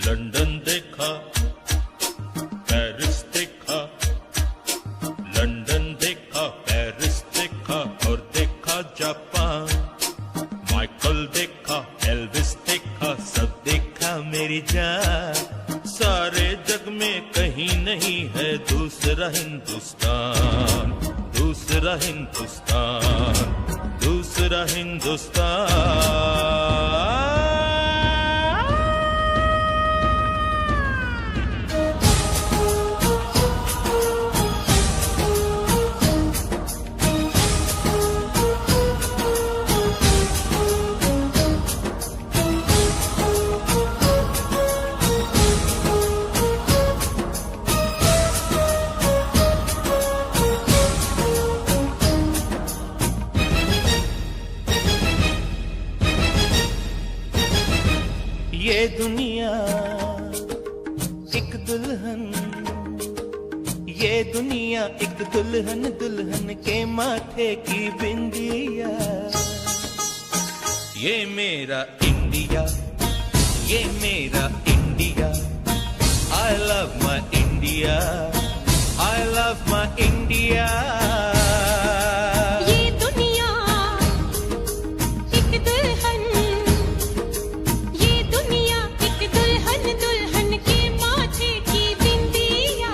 London देखा, Paris देखा, London देखा, Paris देखा और देखा Japan. Michael देखा, एल्विस देखा, सब देखा मेरी जान। सारे जग में कहीं नहीं है दूसरा हिंदुस्तान, दूसरा हिंदुस्तान, दूसरा हिंदुस्तान। ये दुनिया एक दुल्हन, ये दुनिया एक दुल्हन, दुल्हन के माथे की बिंदिया। ये मेरा इंडिया, ये मेरा India. I love my India, I love my India। ये दुनिया एक दुल्हन, ये दुनिया एक दुल्हन, दुल्हन के माथे की बिंदिया।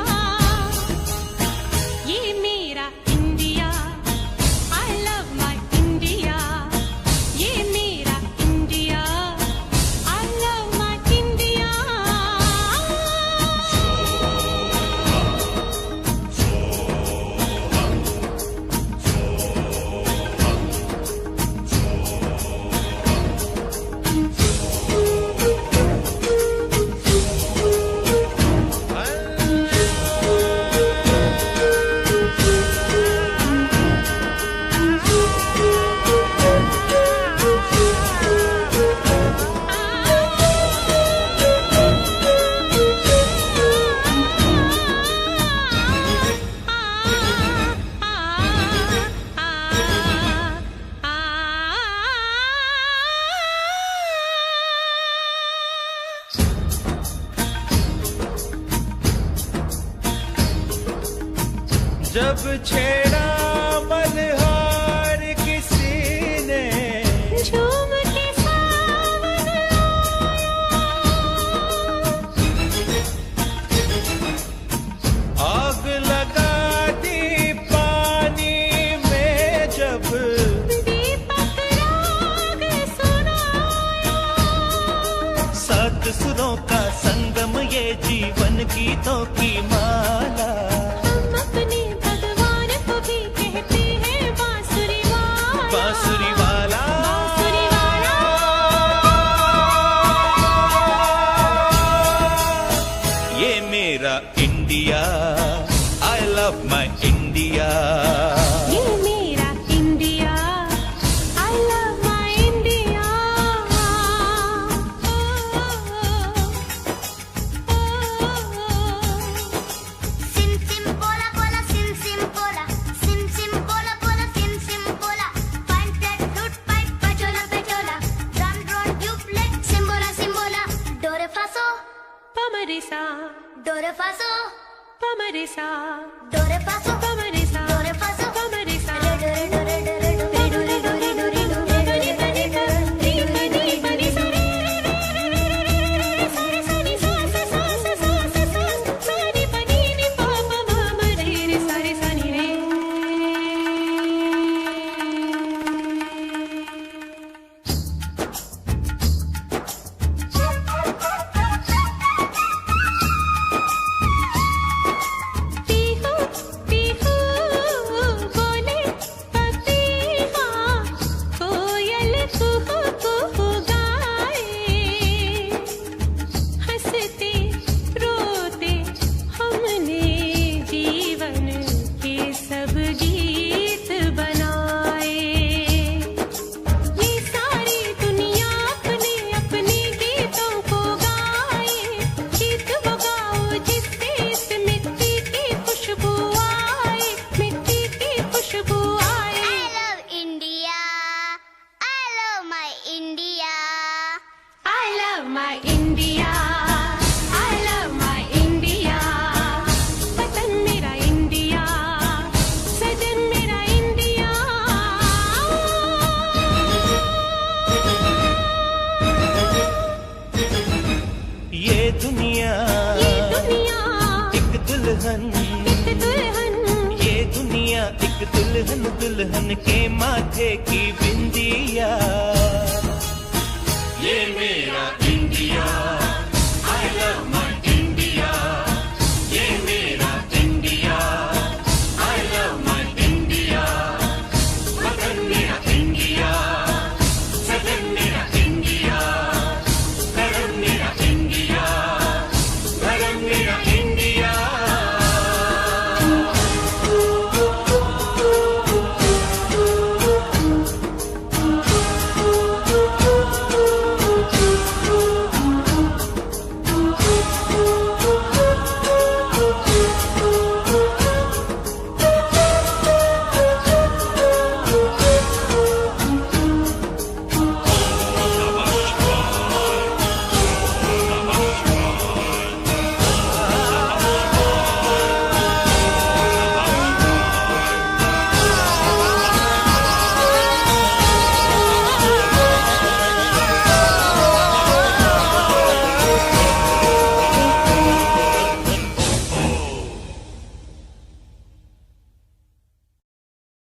जब छेड़ा मल्हार किसी ने झूम के सावन आग लगा दी पानी में जब दीपक राग सुनाया। सात सुरों का संगम ये जीवन गीतों की माला। हम अपने भगवान को भी कहते हैं बांसुरी वाला। बांसुरी वाला बांसुरी वाला। ये मेरा India, I love my India. ये मेरा India, I love my India. Sim sim bola bola sim sim bola sim sim bola bola sim sim bola fine flat flute pipe pachola pachola drum drone duplex simbola simbola do re fa so पमरिसा do re fa so पमरिसा do re fa so पमरिसा do re fa so पमरिसा do re do re do re do re do re do re do re do re do re do re do Pihu Pihu बोले पपीहा कोयल कुहू कुहू गाए हंसते रोते हमने जीवन के सब गीत बनाए ये सारी दुनिया अपने अपने गीतों को गाए गीत वो गाओ जिससे इस मिट्टी की खुशबू आए मिट्टी की खुशबू आए I love India I love my India I love my India I love my India वतन मेरा इंडिया सजन मेरा इंडिया ये दुनिया एक दुल्हन, एक दुल्हन ये दुनिया एक दुल्हन, दुल्हन के माथे की बिंदिया। ये मेरा India, I love my India. ये मेरा India, I love my India. वतन मेरा इंडिया, सदन मेरा इंडिया, धर्म मेरा इंडिया, धर्म मेरा इंडिया।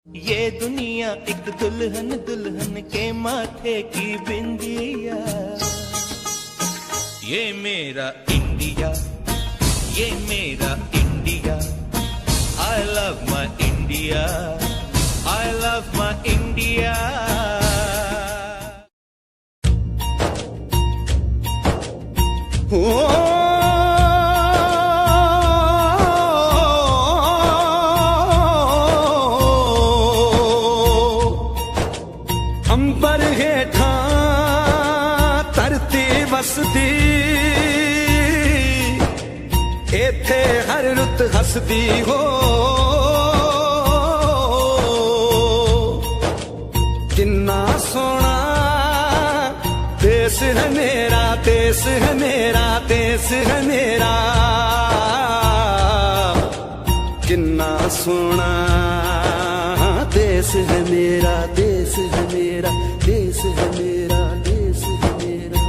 ये दुनिया एक दुल्हन, दुल्हन के माथे की बिंदिया। ये मेरा इंडिया, ये मेरा India. I love my India, I love my India. अंबर हेठा धरती वसदी एथे हर रुत हसदी हो किन्ना सोना देश है मेरा, देश है मेरा, देश है मेरा। किन्ना सोना देश है मेरा, देश है मेरा, देश है मेरा, देश है मेरा।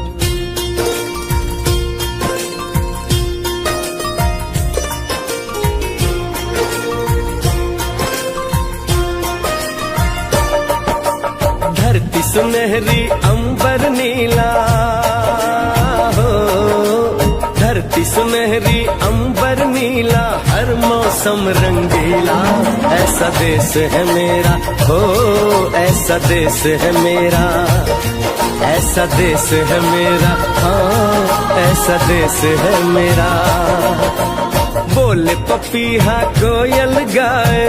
धरती सुनहरी अंबर नीला हो, धरती सुनहरी अंबर नीला, हर मौसम रंगीला, ऐसा देश है मेरा हो, ऐसा देश है मेरा, ऐसा देश है मेरा, हाँ ऐसा देश है मेरा। बोले पपीहा कोयल गाए,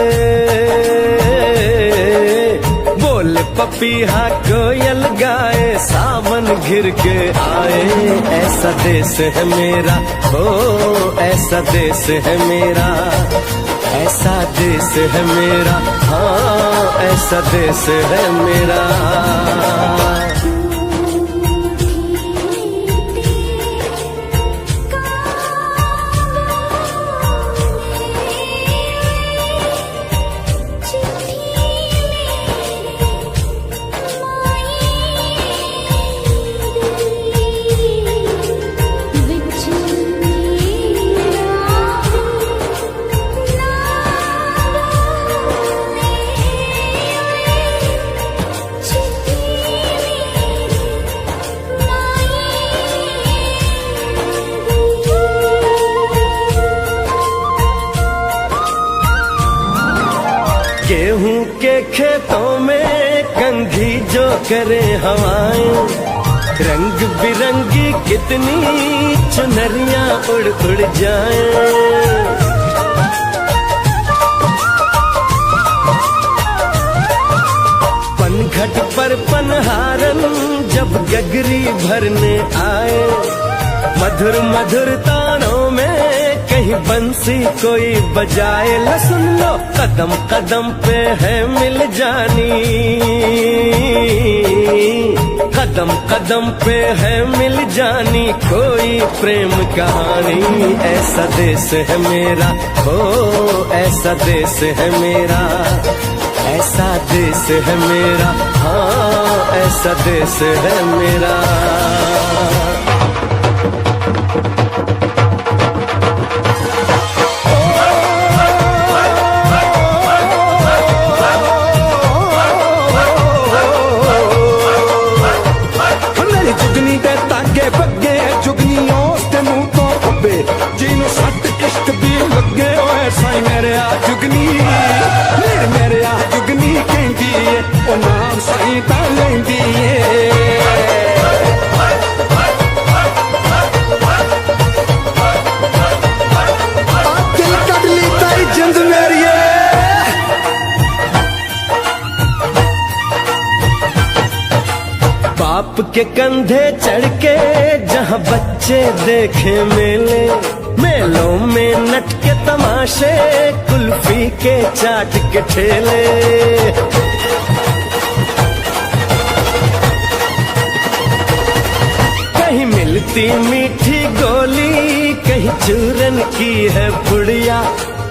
बोले पपीहा कोयल गाए, सावन घिर के आए, ऐसा देश है मेरा हो, ऐसा देश है मेरा, ऐसा देश है मेरा, हाँ ऐसा देश है मेरा। गेहूं के खेतों में कंघी जो करे हवाएं, रंग बिरंगी कितनी चुनरियां उड़ उड़ जाएं। पनघट पर पनहारन जब गगरी भरने आए, मधुर मधुर तानों में कहीं बंसी कोई बजाए, लो सुन लो कदम कदम पे है मिल जानी, कदम कदम पे है मिल जानी कोई प्रेम कहानी, ऐसा देश है मेरा हो, ऐसा देश है मेरा, ऐसा देश है मेरा, हाँ ऐसा देश है मेरा। जुगनी दे तागे बगे, जुगनी उस मुंह तो खब्बे, जिन्हों सट किश्त भी लगे होए साई मेरे आ जुगनी, मेरे आ जुगनी कहंदी है ओ नाम साई तां लैंदी है। दिल कट ली ताई जिंद मेरी बाप के कंधे चढ़ के जहाँ बच्चे देखे मेले, मेलों में नट के तमाशे, कुल्फी के चाट के ठेले। कहीं मिलती मीठी गोली, कहीं चूरन की है पुड़िया,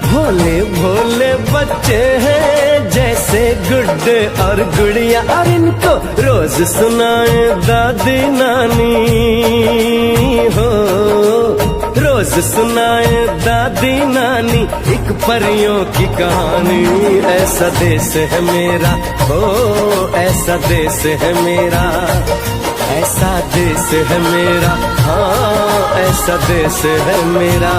भोले भोले बच्चे हैं जैसे गुड्डे और गुड़िया, और इनको रोज सुनाए दादी नानी हो, रोज सुनाए दादी नानी एक परियों की कहानी, ऐसा देश है मेरा हो, ऐसा देश है मेरा, ऐसा देश है मेरा, हाँ ऐसा देश है मेरा।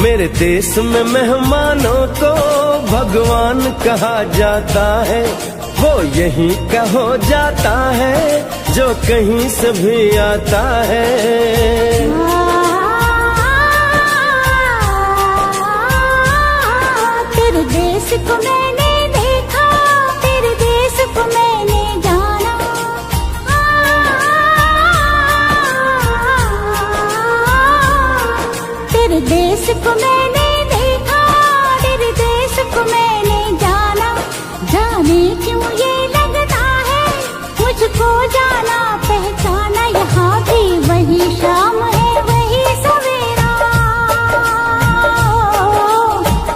मेरे देश में मेहमानों को भगवान कहा जाता है वो यहीं का हो जाता है जो कहीं से भी आता है। तेरे देश को मैंने देखा, तेरे देश को मैंने जाना। तेरे देश को मैंने देखा, तेरे देश को मैंने जाना। जाने क्यों ये लगता है मुझको जाना पहचाना। यहाँ भी वही शाम है वही सवेरा,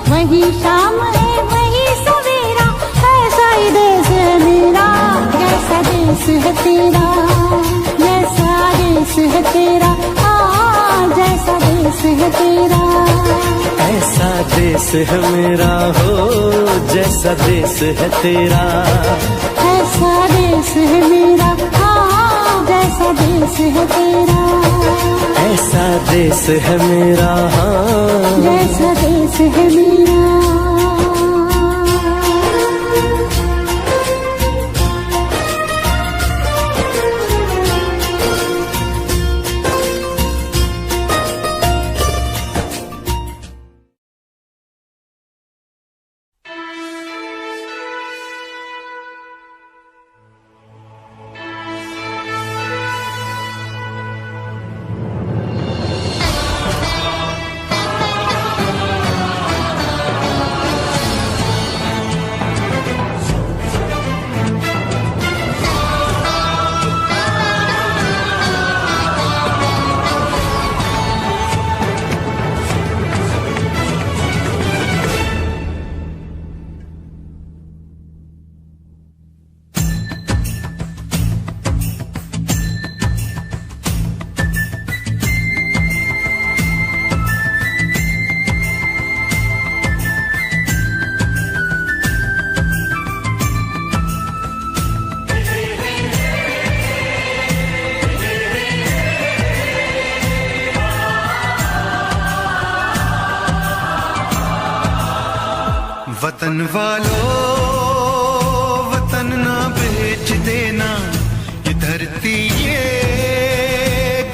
वही शाम है वही सवेरा। ऐसा ही देश है मेरा, जैसा देश है तेरा, जैसा देश है तेरा, जैसा देश है तेरा। ऐसा देश है मेरा हो जैसा देश है तेरा। ऐसा देश है मेरा, जैसा देश है तेरा। ऐसा देश है मेरा, जैसा देश है मेरा। वतन वालों वतन ना बेच देना, ये धरती ये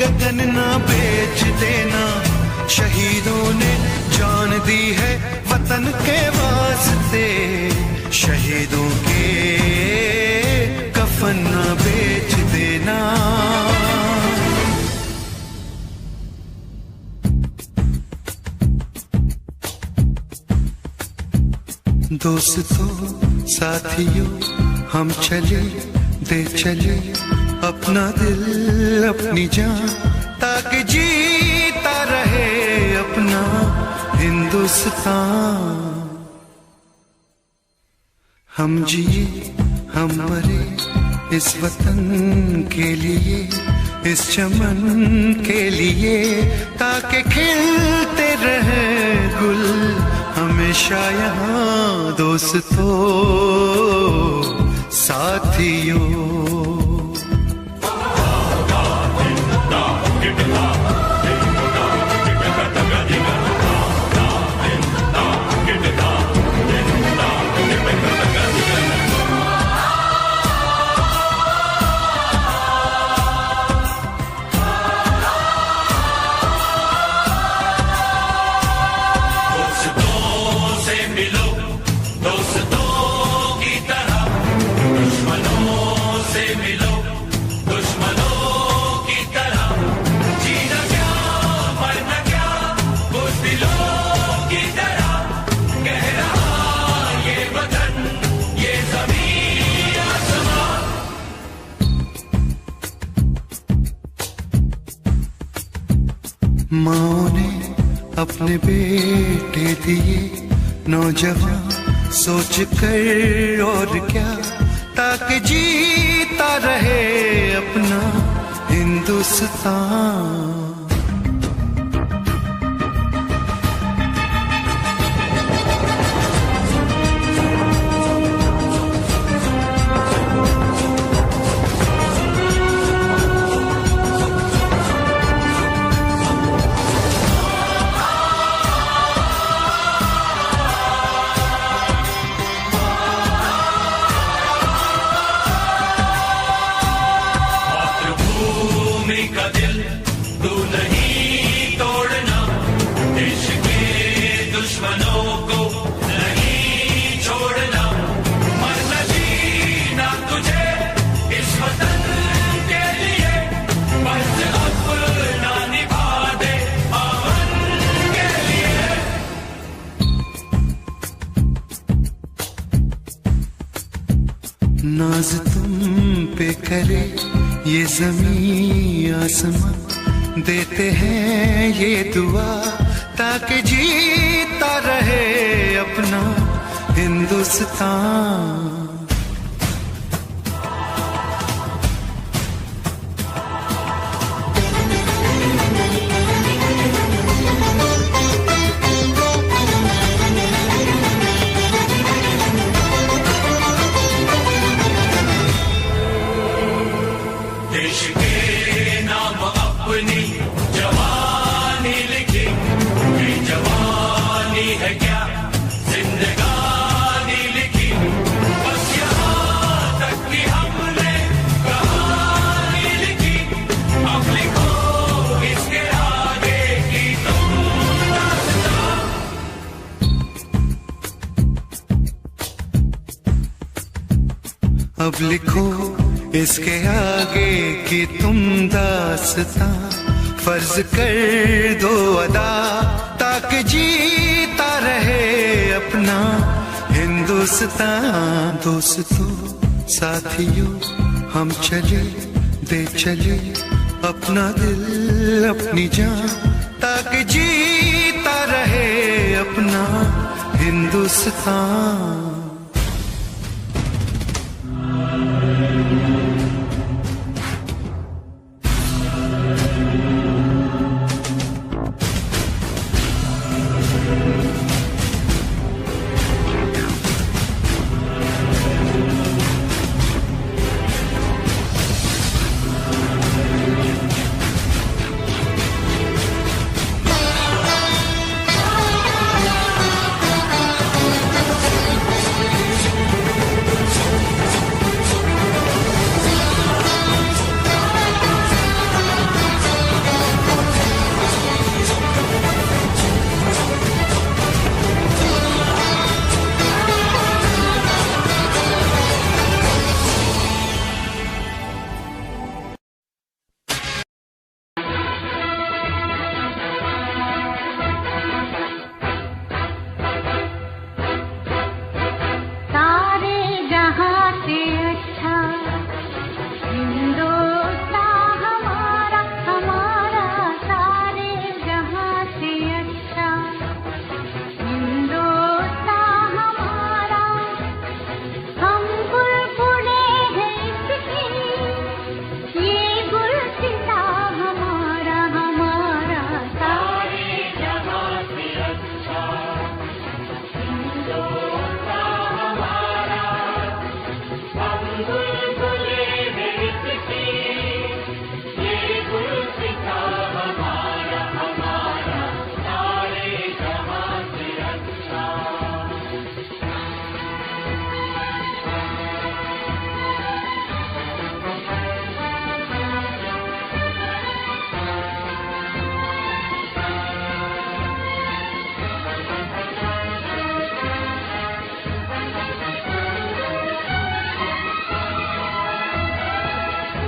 गगन ना बेच देना। शहीदों ने जान दी है वतन के वास्ते, शहीदों के कफन ना बेच देना। दोस्तों साथियों हम चले दे चले अपना दिल अपनी जान, ताकि जीता रहे अपना हिंदुस्तान। हम जिए हम मरे इस वतन के लिए, इस चमन के लिए, ताकि खिलते रहे गुल हमेशा यहाँ। दोस्तों साथियों माँ ने अपने बेटे दिए नौजवान सोच कर और क्या, ताकि जीता रहे अपना हिंदुस्तान। नाज तुम पे करे ये जमीन आसमां, देते हैं ये दुआ ताकि जीता रहे अपना हिंदुस्तान। देश के नाम अपनी जवानी लिखी, ये जवानी है क्या जिंदगानी लिखी, बस यहाँ तक कि हमने कहानी लिखी, अब लिखो इसके आगे की तुम दास्तां। अब लिखो इसके आगे की तुम दास्तां, फर्ज कर दो अदा ताकि जीता रहे अपना हिंदुस्तान। दोस्तों साथियों हम चले दे चले अपना दिल अपनी जान, ताकि जीता रहे अपना हिंदुस्तान।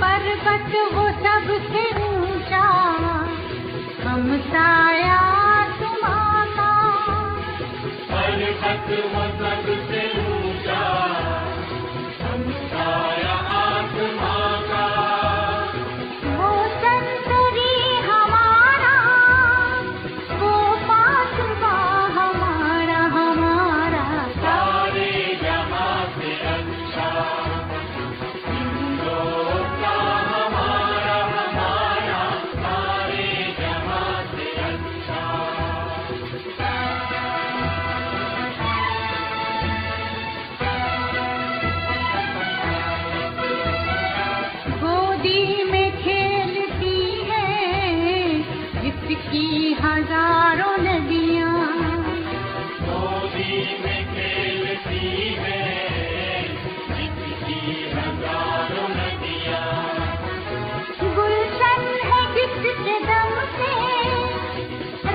पर्वत वो सबसे ऊंचा, हम साया तुम्हारा। पर्वत वो सबसे ऊंचा, हम साया तुम्हारा। वो संतरी हमारा, वो पासवा हमारा, हमारा सारे जहां से अच्छा। की हजारों नदियाँ गोदी में खेलती है, जिसकी हजारों नदियाँ। गुलशन है जिसके दम से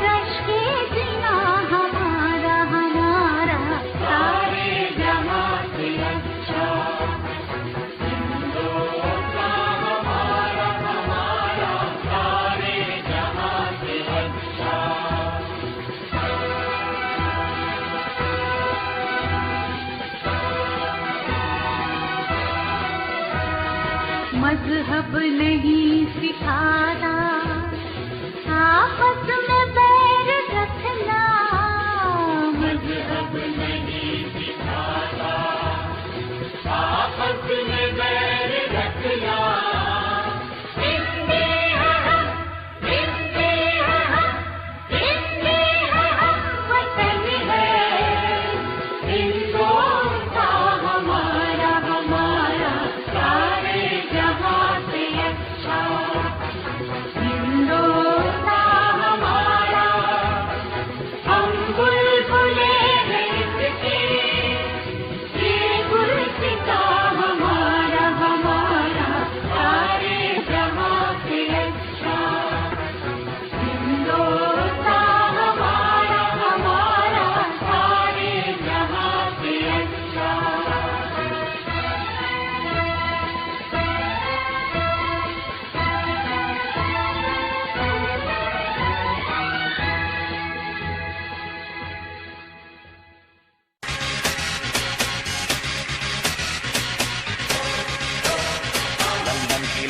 रश के जिना हमारा, हमारा सारे जहां से अच्छा। मजहब नहीं सिखाता, आपस में बैर रखना मजहब नहीं सिखाता, आपस में बैर रखना।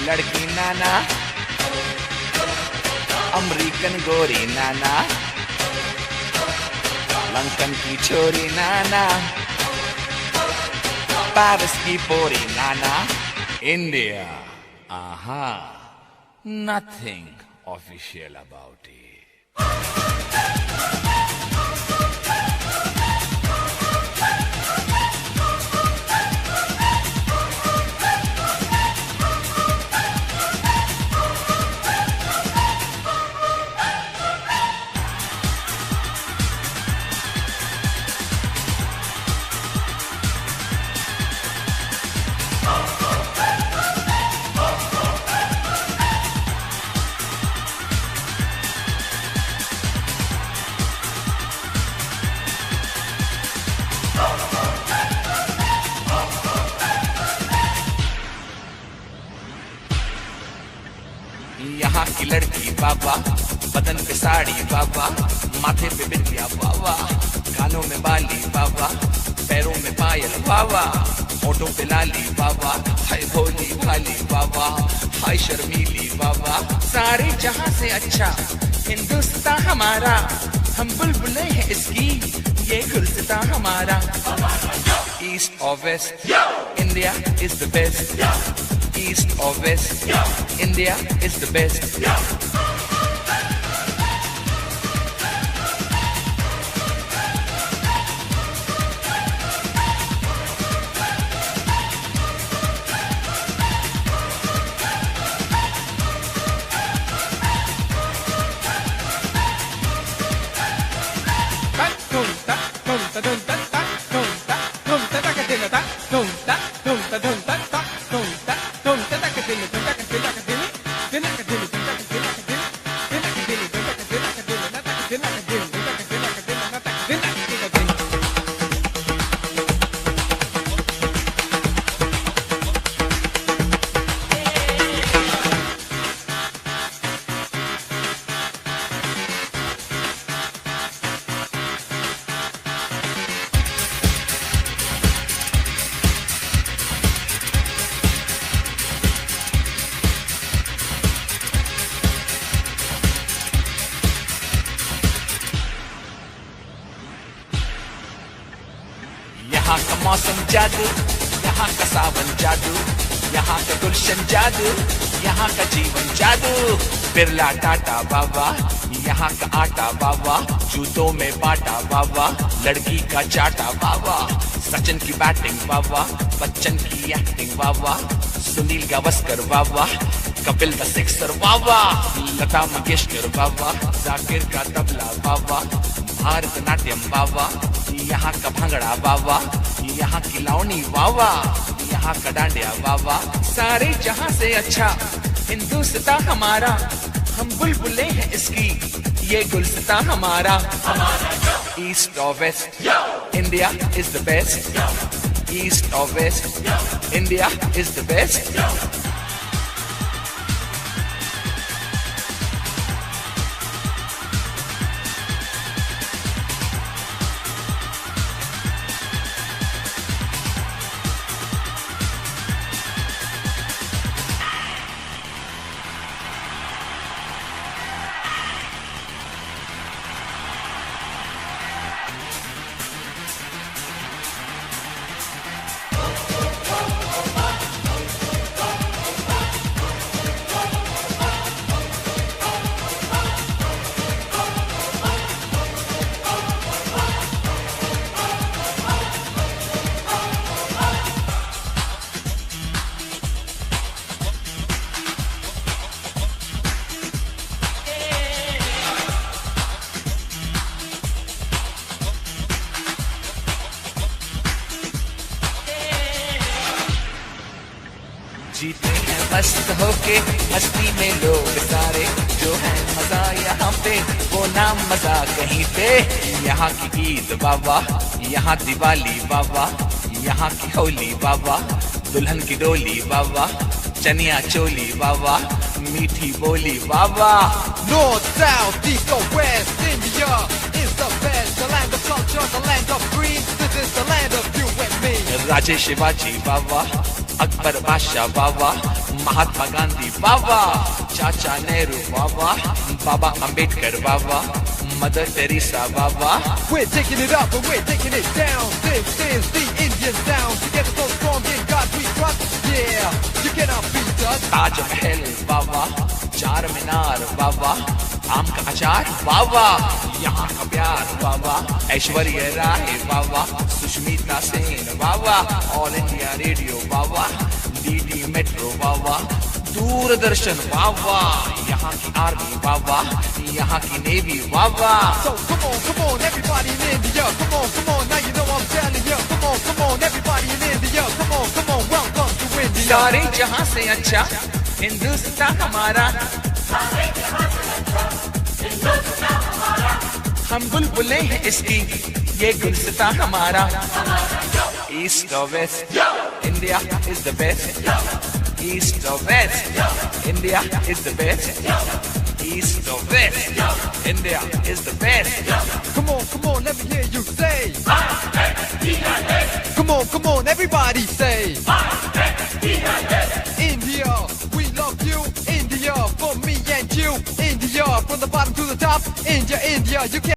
लड़की नाना, अमेरिकन गोरी नाना, लंदन की छोरी नाना, पेरिस की पोरी नाना, India, aha, nothing official about it. यहाँ की लड़की बाबा, बदन पे साड़ी बाबा, माथे पे बिंदिया बाबा, कानों में बाली बाबा, पैरों में पायल बाबा, होठों पे लाली बाबा, हाय भोली भाली बाबा, हाय शर्मीली बाबा, सारे जहां से अच्छा हिंदुस्तान हमारा, हम बुलबुले हैं इसकी, ये गुलसिता हमारा। ईस्ट और west, India is the best. East or west, India is the best. यहाँ का मौसम जादू, यहाँ का सावन जादू, यहाँ का गुलशन जादू, यहाँ का जीवन जादू। बिरला टाटा बाबा, यहाँ का आटा बाबा, जूतों में बाटा बाबा, लड़की का चाटा बाबा, सचिन की बैटिंग बाबा, बच्चन की एक्टिंग बाबा, सुनील गावस्कर बाबा, कपिल द सिक्सर बाबा, लता मंगेशकर बाबा, जाकिर का तबला बाबा, भारतनाट्यम बाबा, यहाँ का भांगड़ा बाबा, यहाँ की लावनी बाबा, यहाँ का डांडिया बाबा, सारे जहां से अच्छा हिंदुस्तान हमारा, हम बुलबुले हैं इसकी, ये गुलसिता हमारा। ईस्ट और west, India is the best. East और west, India is the best. मस्त होके मस्ती में लोग सारे जो है मजा यहाँ पे वो ना मजा कहीं पे। यहाँ की ईद बाबा, यहाँ दिवाली बाबा, यहाँ की होली बाबा, दुल्हन की डोली बाबा, चनिया चोली बाबा, मीठी बोली बाबा। North, south, east or west, India is the best. The land of culture, the land of green. This is the land of you and me. राजे शिवाजी बाबा, अकबर बादशाह बाबा, महात्मा गांधी बाबा, चाचा नेहरू बाबा, बाबा अंबेडकर बाबा, मदर टेरेसा बाबा। We're taking it up and we're taking it down. This is the Indian sound. Together so strong in God we trust. Yeah, you cannot beat us. Taj Mahal बाबा, Charminar बाबा, आम का अचार बाबा, यहाँ का प्यार बाबा, ऐश्वर्या राय बाबा, सुष्मिता सेन बाबा, ऑल इंडिया रेडियो बाबा, DD metro बाबा, दूरदर्शन बाबा, यहाँ की army बाबा, यहाँ की navy Baba. So come on, everybody in India. Come on, now you know I'm telling you. Come on, everybody in India. Come on, welcome to India. सारे जहाँ से अच्छा हिंदुस्तान हमारा, हम बुलबुलें हैं इसकी, ये गुलसिता हमारा। East or west, India is the best. East or west, India is the best. East or west, India is the best. Come on, let me hear you say. Come on, everybody say. India, we love you. India, for me and you. India, from the bottom to the top. India, you can